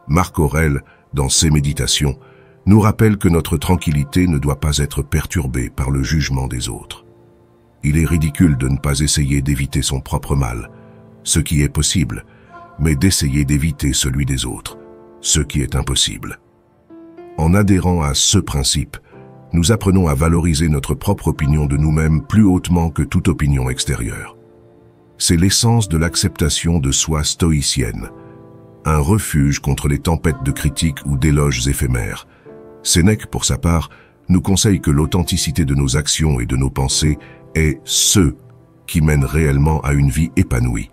Marc Aurèle, dans ses méditations, nous rappelle que notre tranquillité ne doit pas être perturbée par le jugement des autres. Il est ridicule de ne pas essayer d'éviter son propre mal, ce qui est possible, mais d'essayer d'éviter celui des autres, ce qui est impossible. En adhérant à ce principe, nous apprenons à valoriser notre propre opinion de nous-mêmes plus hautement que toute opinion extérieure. C'est l'essence de l'acceptation de soi stoïcienne, un refuge contre les tempêtes de critiques ou d'éloges éphémères. Sénèque, pour sa part, nous conseille que l'authenticité de nos actions et de nos pensées est ce qui mène réellement à une vie épanouie.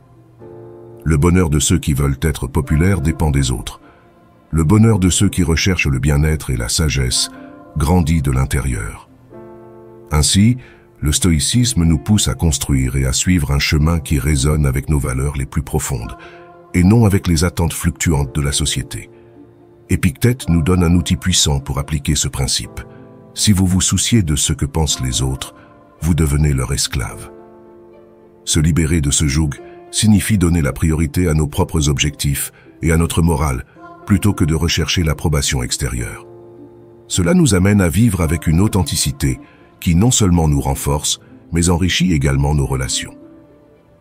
Le bonheur de ceux qui veulent être populaires dépend des autres. Le bonheur de ceux qui recherchent le bien-être et la sagesse grandit de l'intérieur. Ainsi, Le stoïcisme nous pousse à construire et à suivre un chemin qui résonne avec nos valeurs les plus profondes, et non avec les attentes fluctuantes de la société. Épictète nous donne un outil puissant pour appliquer ce principe. Si vous vous souciez de ce que pensent les autres, vous devenez leur esclave. Se libérer de ce joug signifie donner la priorité à nos propres objectifs et à notre morale, plutôt que de rechercher l'approbation extérieure. Cela nous amène à vivre avec une authenticité qui non seulement nous renforce, mais enrichit également nos relations.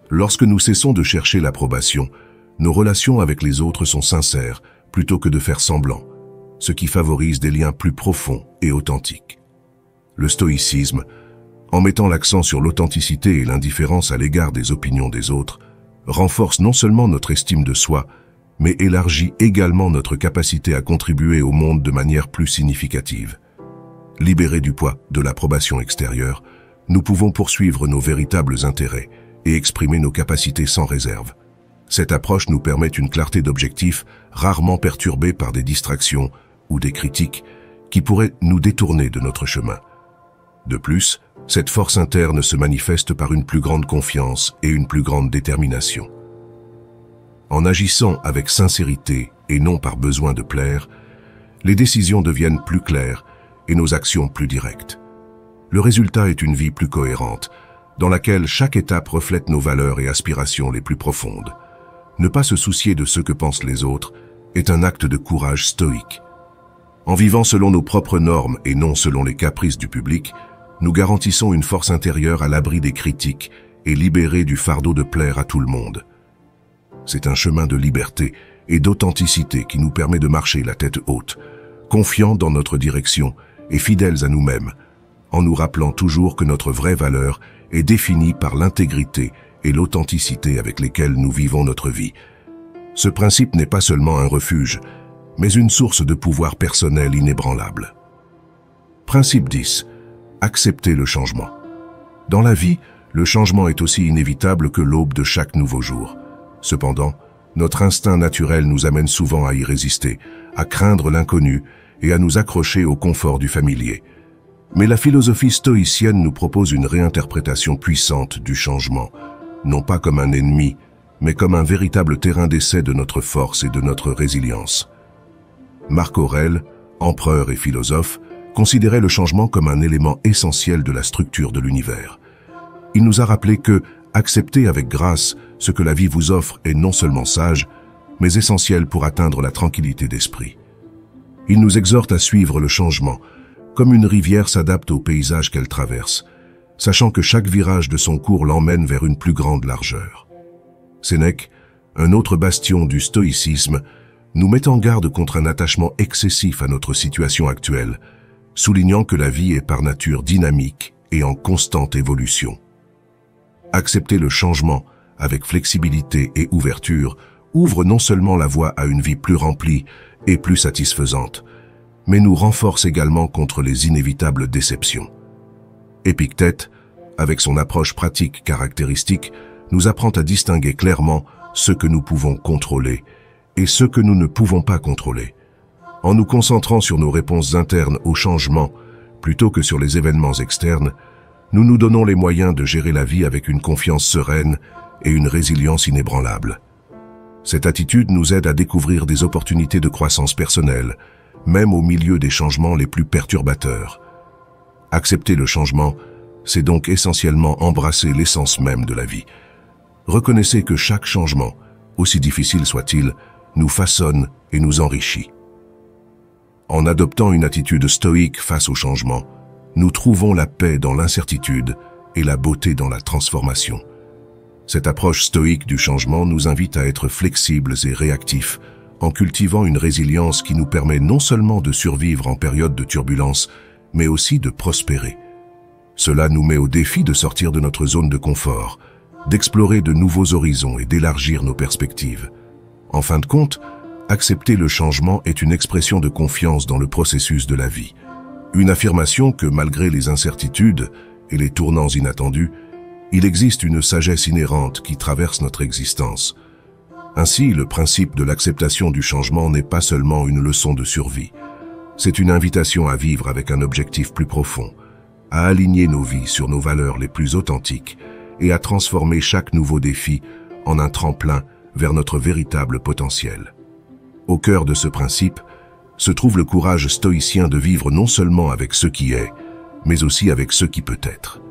Lorsque nous cessons de chercher l'approbation, nos relations avec les autres sont sincères plutôt que de faire semblant, ce qui favorise des liens plus profonds et authentiques. Le stoïcisme, en mettant l'accent sur l'authenticité et l'indifférence à l'égard des opinions des autres, renforce non seulement notre estime de soi, mais élargit également notre capacité à contribuer au monde de manière plus significative. Libérés du poids de l'approbation extérieure, nous pouvons poursuivre nos véritables intérêts et exprimer nos capacités sans réserve. Cette approche nous permet une clarté d'objectifs rarement perturbée par des distractions ou des critiques qui pourraient nous détourner de notre chemin. De plus, cette force interne se manifeste par une plus grande confiance et une plus grande détermination. En agissant avec sincérité et non par besoin de plaire, les décisions deviennent plus claires et nos actions plus directes. Le résultat est une vie plus cohérente, dans laquelle chaque étape reflète nos valeurs et aspirations les plus profondes. Ne pas se soucier de ce que pensent les autres est un acte de courage stoïque. En vivant selon nos propres normes et non selon les caprices du public, nous garantissons une force intérieure à l'abri des critiques et libérés du fardeau de plaire à tout le monde. C'est un chemin de liberté et d'authenticité qui nous permet de marcher la tête haute, confiants dans notre direction et fidèles à nous-mêmes, en nous rappelant toujours que notre vraie valeur est définie par l'intégrité et l'authenticité avec lesquelles nous vivons notre vie. Ce principe n'est pas seulement un refuge, mais une source de pouvoir personnel inébranlable. Principe 10. Accepter le changement. Dans la vie, le changement est aussi inévitable que l'aube de chaque nouveau jour. Cependant, notre instinct naturel nous amène souvent à y résister, à craindre l'inconnu et à nous accrocher au confort du familier. Mais la philosophie stoïcienne nous propose une réinterprétation puissante du changement, non pas comme un ennemi, mais comme un véritable terrain d'essai de notre force et de notre résilience. Marc Aurèle, empereur et philosophe, considérait le changement comme un élément essentiel de la structure de l'univers. Il nous a rappelé que accepter avec grâce ce que la vie vous offre est non seulement sage, mais essentiel pour atteindre la tranquillité d'esprit. Il nous exhorte à suivre le changement, comme une rivière s'adapte au paysage qu'elle traverse, sachant que chaque virage de son cours l'emmène vers une plus grande largeur. Sénèque, un autre bastion du stoïcisme, nous met en garde contre un attachement excessif à notre situation actuelle, soulignant que la vie est par nature dynamique et en constante évolution. Accepter le changement avec flexibilité et ouverture ouvre non seulement la voie à une vie plus remplie et plus satisfaisante, mais nous renforce également contre les inévitables déceptions. Épictète, avec son approche pratique caractéristique, nous apprend à distinguer clairement ce que nous pouvons contrôler et ce que nous ne pouvons pas contrôler. En nous concentrant sur nos réponses internes au changement, plutôt que sur les événements externes, nous nous donnons les moyens de gérer la vie avec une confiance sereine et une résilience inébranlable. Cette attitude nous aide à découvrir des opportunités de croissance personnelle, même au milieu des changements les plus perturbateurs. Accepter le changement, c'est donc essentiellement embrasser l'essence même de la vie. Reconnaissez que chaque changement, aussi difficile soit-il, nous façonne et nous enrichit. En adoptant une attitude stoïque face au changement, nous trouvons la paix dans l'incertitude et la beauté dans la transformation. Cette approche stoïque du changement nous invite à être flexibles et réactifs, en cultivant une résilience qui nous permet non seulement de survivre en période de turbulence, mais aussi de prospérer. Cela nous met au défi de sortir de notre zone de confort, d'explorer de nouveaux horizons et d'élargir nos perspectives. En fin de compte, accepter le changement est une expression de confiance dans le processus de la vie. Une affirmation que, malgré les incertitudes et les tournants inattendus, il existe une sagesse inhérente qui traverse notre existence. Ainsi, le principe de l'acceptation du changement n'est pas seulement une leçon de survie. C'est une invitation à vivre avec un objectif plus profond, à aligner nos vies sur nos valeurs les plus authentiques et à transformer chaque nouveau défi en un tremplin vers notre véritable potentiel. Au cœur de ce principe se trouve le courage stoïcien de vivre non seulement avec ce qui est, mais aussi avec ce qui peut être.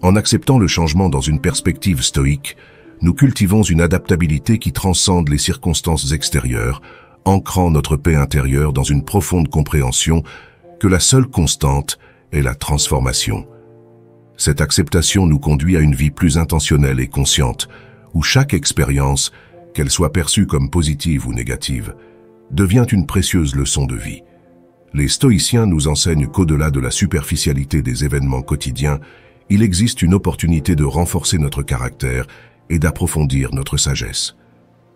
En acceptant le changement dans une perspective stoïque, nous cultivons une adaptabilité qui transcende les circonstances extérieures, ancrant notre paix intérieure dans une profonde compréhension que la seule constante est la transformation. Cette acceptation nous conduit à une vie plus intentionnelle et consciente, où chaque expérience, qu'elle soit perçue comme positive ou négative, devient une précieuse leçon de vie. Les stoïciens nous enseignent qu'au-delà de la superficialité des événements quotidiens, il existe une opportunité de renforcer notre caractère et d'approfondir notre sagesse.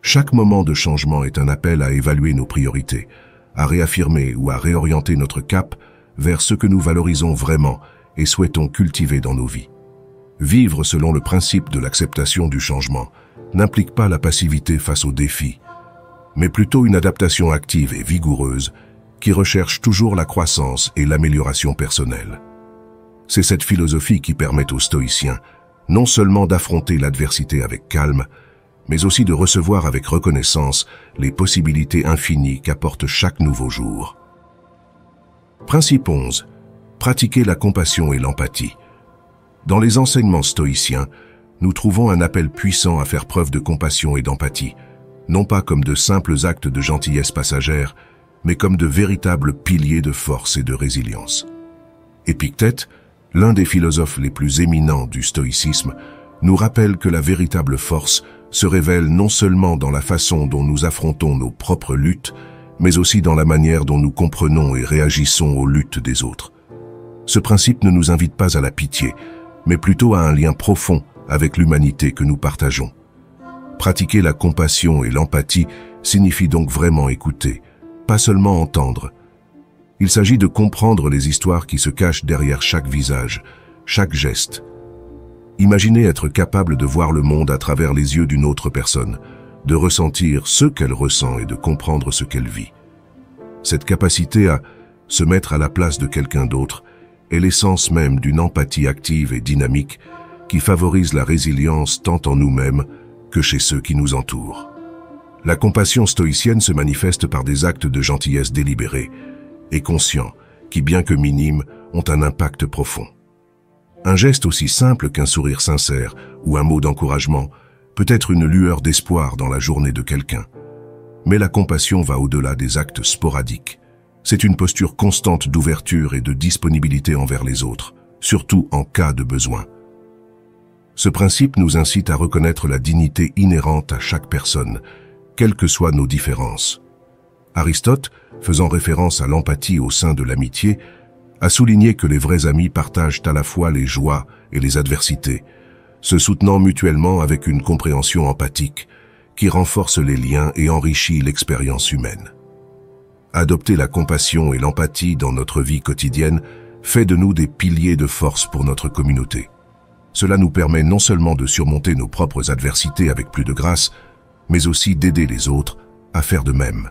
Chaque moment de changement est un appel à évaluer nos priorités, à réaffirmer ou à réorienter notre cap vers ce que nous valorisons vraiment et souhaitons cultiver dans nos vies. Vivre selon le principe de l'acceptation du changement n'implique pas la passivité face aux défis, mais plutôt une adaptation active et vigoureuse qui recherche toujours la croissance et l'amélioration personnelle. C'est cette philosophie qui permet aux stoïciens non seulement d'affronter l'adversité avec calme, mais aussi de recevoir avec reconnaissance les possibilités infinies qu'apporte chaque nouveau jour. Principe 11. Pratiquer la compassion et l'empathie. Dans les enseignements stoïciens, nous trouvons un appel puissant à faire preuve de compassion et d'empathie, non pas comme de simples actes de gentillesse passagère, mais comme de véritables piliers de force et de résilience. Épictète, l'un des philosophes les plus éminents du stoïcisme, nous rappelle que la véritable force se révèle non seulement dans la façon dont nous affrontons nos propres luttes, mais aussi dans la manière dont nous comprenons et réagissons aux luttes des autres. Ce principe ne nous invite pas à la pitié, mais plutôt à un lien profond avec l'humanité que nous partageons. Pratiquer la compassion et l'empathie signifie donc vraiment écouter, pas seulement entendre. Il s'agit de comprendre les histoires qui se cachent derrière chaque visage, chaque geste. Imaginez être capable de voir le monde à travers les yeux d'une autre personne, de ressentir ce qu'elle ressent et de comprendre ce qu'elle vit. Cette capacité à se mettre à la place de quelqu'un d'autre est l'essence même d'une empathie active et dynamique qui favorise la résilience tant en nous-mêmes que chez ceux qui nous entourent. La compassion stoïcienne se manifeste par des actes de gentillesse délibérés et conscients qui, bien que minimes, ont un impact profond. Un geste aussi simple qu'un sourire sincère ou un mot d'encouragement peut être une lueur d'espoir dans la journée de quelqu'un. Mais la compassion va au-delà des actes sporadiques. C'est une posture constante d'ouverture et de disponibilité envers les autres, surtout en cas de besoin. Ce principe nous incite à reconnaître la dignité inhérente à chaque personne, quelles que soient nos différences. Aristote, faisant référence à l'empathie au sein de l'amitié, a souligné que les vrais amis partagent à la fois les joies et les adversités, se soutenant mutuellement avec une compréhension empathique qui renforce les liens et enrichit l'expérience humaine. Adopter la compassion et l'empathie dans notre vie quotidienne fait de nous des piliers de force pour notre communauté. Cela nous permet non seulement de surmonter nos propres adversités avec plus de grâce, mais aussi d'aider les autres à faire de même.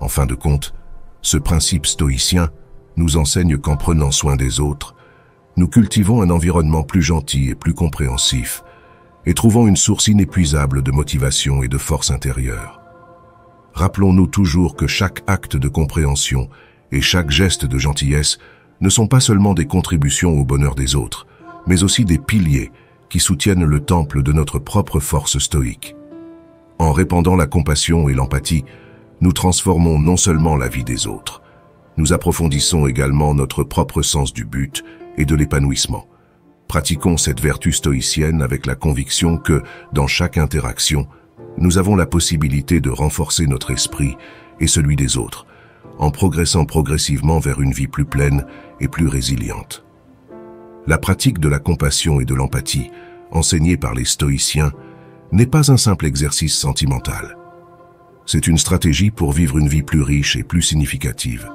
En fin de compte, ce principe stoïcien nous enseigne qu'en prenant soin des autres, nous cultivons un environnement plus gentil et plus compréhensif, et trouvons une source inépuisable de motivation et de force intérieure. Rappelons-nous toujours que chaque acte de compréhension et chaque geste de gentillesse ne sont pas seulement des contributions au bonheur des autres, mais aussi des piliers qui soutiennent le temple de notre propre force stoïque. En répandant la compassion et l'empathie, nous transformons non seulement la vie des autres, nous approfondissons également notre propre sens du but et de l'épanouissement. Pratiquons cette vertu stoïcienne avec la conviction que, dans chaque interaction, nous avons la possibilité de renforcer notre esprit et celui des autres, en progressant progressivement vers une vie plus pleine et plus résiliente. La pratique de la compassion et de l'empathie, enseignée par les stoïciens, n'est pas un simple exercice sentimental. C'est une stratégie pour vivre une vie plus riche et plus significative.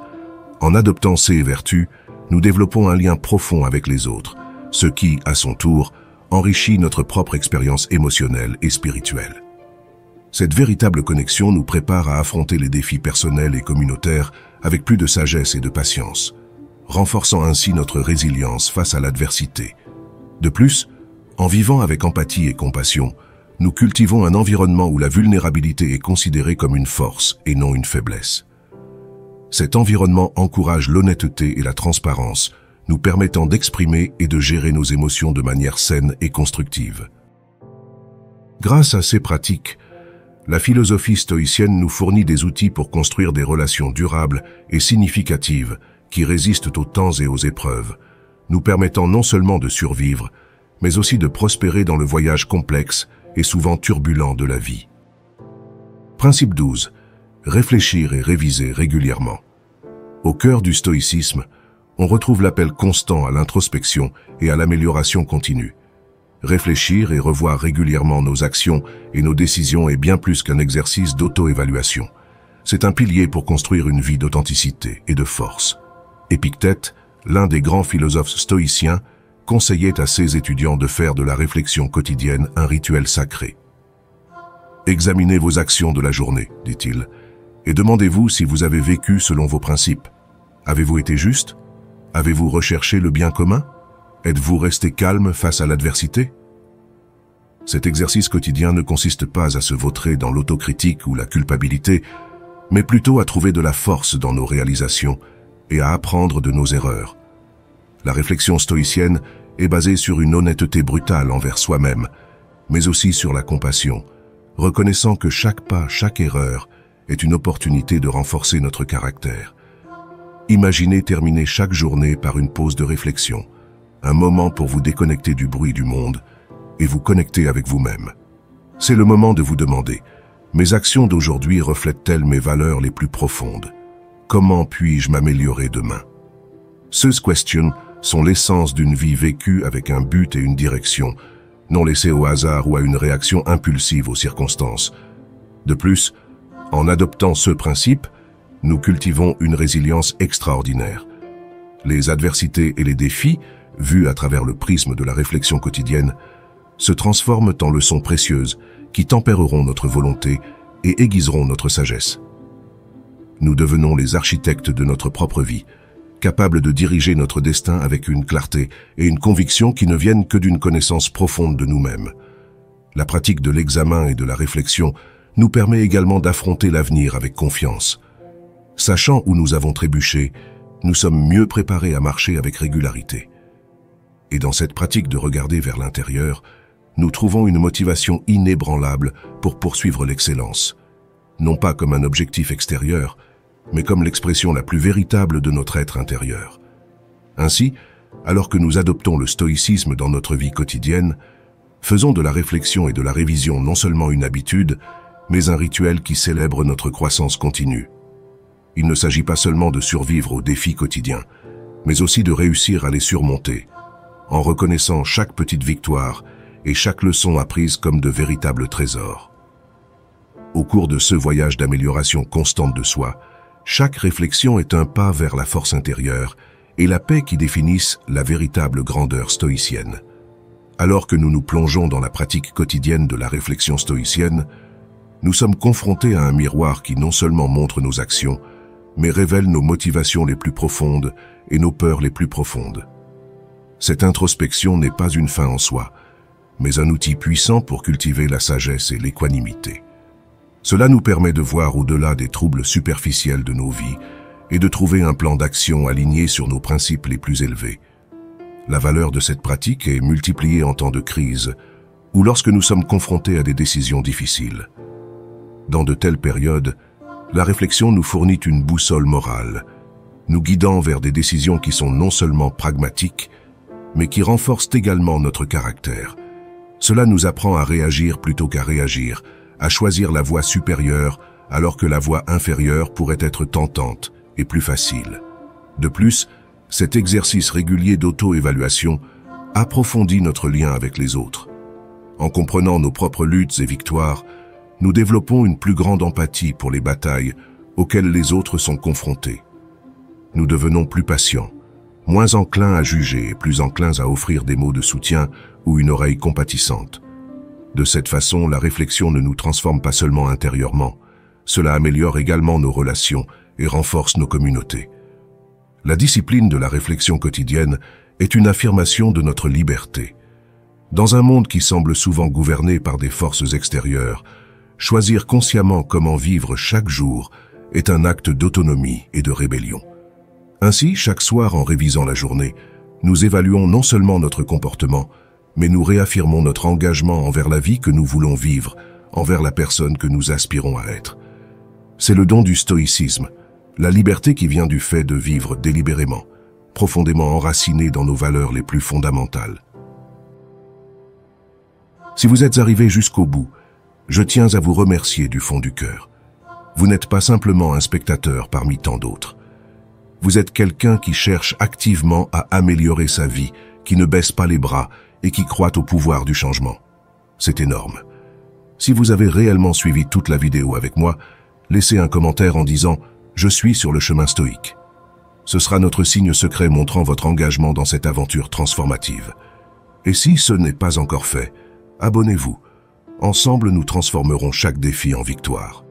En adoptant ces vertus, nous développons un lien profond avec les autres, ce qui, à son tour, enrichit notre propre expérience émotionnelle et spirituelle. Cette véritable connexion nous prépare à affronter les défis personnels et communautaires avec plus de sagesse et de patience. renforçant ainsi notre résilience face à l'adversité. De plus, en vivant avec empathie et compassion, nous cultivons un environnement où la vulnérabilité est considérée comme une force et non une faiblesse. Cet environnement encourage l'honnêteté et la transparence, nous permettant d'exprimer et de gérer nos émotions de manière saine et constructive. Grâce à ces pratiques, la philosophie stoïcienne nous fournit des outils pour construire des relations durables et significatives qui résistent aux temps et aux épreuves, nous permettant non seulement de survivre, mais aussi de prospérer dans le voyage complexe et souvent turbulent de la vie. Principe 12. Réfléchir et réviser régulièrement. Au cœur du stoïcisme, on retrouve l'appel constant à l'introspection et à l'amélioration continue. Réfléchir et revoir régulièrement nos actions et nos décisions est bien plus qu'un exercice d'auto-évaluation. C'est un pilier pour construire une vie d'authenticité et de force. Épictète, l'un des grands philosophes stoïciens, conseillait à ses étudiants de faire de la réflexion quotidienne un rituel sacré. Examinez vos actions de la journée, dit-il, et demandez-vous si vous avez vécu selon vos principes. Avez-vous été juste? Avez-vous recherché le bien commun? Êtes-vous resté calme face à l'adversité? Cet exercice quotidien ne consiste pas à se vautrer dans l'autocritique ou la culpabilité, mais plutôt à trouver de la force dans nos réalisations et à apprendre de nos erreurs. La réflexion stoïcienne est basée sur une honnêteté brutale envers soi-même, mais aussi sur la compassion, reconnaissant que chaque pas, chaque erreur est une opportunité de renforcer notre caractère. Imaginez terminer chaque journée par une pause de réflexion, un moment pour vous déconnecter du bruit du monde et vous connecter avec vous-même. C'est le moment de vous demander, mes actions d'aujourd'hui reflètent-elles mes valeurs les plus profondes? Comment puis-je m'améliorer demain? Ces questions sont l'essence d'une vie vécue avec un but et une direction, non laissée au hasard ou à une réaction impulsive aux circonstances. De plus, en adoptant ce principe, nous cultivons une résilience extraordinaire. Les adversités et les défis, vus à travers le prisme de la réflexion quotidienne, se transforment en leçons précieuses qui tempéreront notre volonté et aiguiseront notre sagesse. Nous devenons les architectes de notre propre vie, capables de diriger notre destin avec une clarté et une conviction qui ne viennent que d'une connaissance profonde de nous-mêmes. La pratique de l'examen et de la réflexion nous permet également d'affronter l'avenir avec confiance. Sachant où nous avons trébuché, nous sommes mieux préparés à marcher avec régularité. Et dans cette pratique de regarder vers l'intérieur, nous trouvons une motivation inébranlable pour poursuivre l'excellence, non pas comme un objectif extérieur, mais comme l'expression la plus véritable de notre être intérieur. Ainsi, alors que nous adoptons le stoïcisme dans notre vie quotidienne, faisons de la réflexion et de la révision non seulement une habitude, mais un rituel qui célèbre notre croissance continue. Il ne s'agit pas seulement de survivre aux défis quotidiens, mais aussi de réussir à les surmonter, en reconnaissant chaque petite victoire et chaque leçon apprise comme de véritables trésors. Au cours de ce voyage d'amélioration constante de soi, chaque réflexion est un pas vers la force intérieure et la paix qui définissent la véritable grandeur stoïcienne. Alors que nous nous plongeons dans la pratique quotidienne de la réflexion stoïcienne, nous sommes confrontés à un miroir qui non seulement montre nos actions, mais révèle nos motivations les plus profondes et nos peurs les plus profondes. Cette introspection n'est pas une fin en soi, mais un outil puissant pour cultiver la sagesse et l'équanimité. Cela nous permet de voir au-delà des troubles superficiels de nos vies et de trouver un plan d'action aligné sur nos principes les plus élevés. La valeur de cette pratique est multipliée en temps de crise ou lorsque nous sommes confrontés à des décisions difficiles. Dans de telles périodes, la réflexion nous fournit une boussole morale, nous guidant vers des décisions qui sont non seulement pragmatiques, mais qui renforcent également notre caractère. Cela nous apprend à réagir plutôt qu'à réagir, à choisir la voie supérieure alors que la voie inférieure pourrait être tentante et plus facile. De plus, cet exercice régulier d'auto-évaluation approfondit notre lien avec les autres. En comprenant nos propres luttes et victoires, nous développons une plus grande empathie pour les batailles auxquelles les autres sont confrontés. Nous devenons plus patients, moins enclins à juger et plus enclins à offrir des mots de soutien ou une oreille compatissante. De cette façon, la réflexion ne nous transforme pas seulement intérieurement, cela améliore également nos relations et renforce nos communautés. La discipline de la réflexion quotidienne est une affirmation de notre liberté. Dans un monde qui semble souvent gouverné par des forces extérieures, choisir consciemment comment vivre chaque jour est un acte d'autonomie et de rébellion. Ainsi, chaque soir, en révisant la journée, nous évaluons non seulement notre comportement, mais nous réaffirmons notre engagement envers la vie que nous voulons vivre, envers la personne que nous aspirons à être. C'est le don du stoïcisme, la liberté qui vient du fait de vivre délibérément, profondément enraciné dans nos valeurs les plus fondamentales. Si vous êtes arrivé jusqu'au bout, je tiens à vous remercier du fond du cœur. Vous n'êtes pas simplement un spectateur parmi tant d'autres. Vous êtes quelqu'un qui cherche activement à améliorer sa vie, qui ne baisse pas les bras et qui croit au pouvoir du changement. C'est énorme. Si vous avez réellement suivi toute la vidéo avec moi, laissez un commentaire en disant « Je suis sur le chemin stoïque ». Ce sera notre signe secret montrant votre engagement dans cette aventure transformative. Et si ce n'est pas encore fait, abonnez-vous. Ensemble, nous transformerons chaque défi en victoire.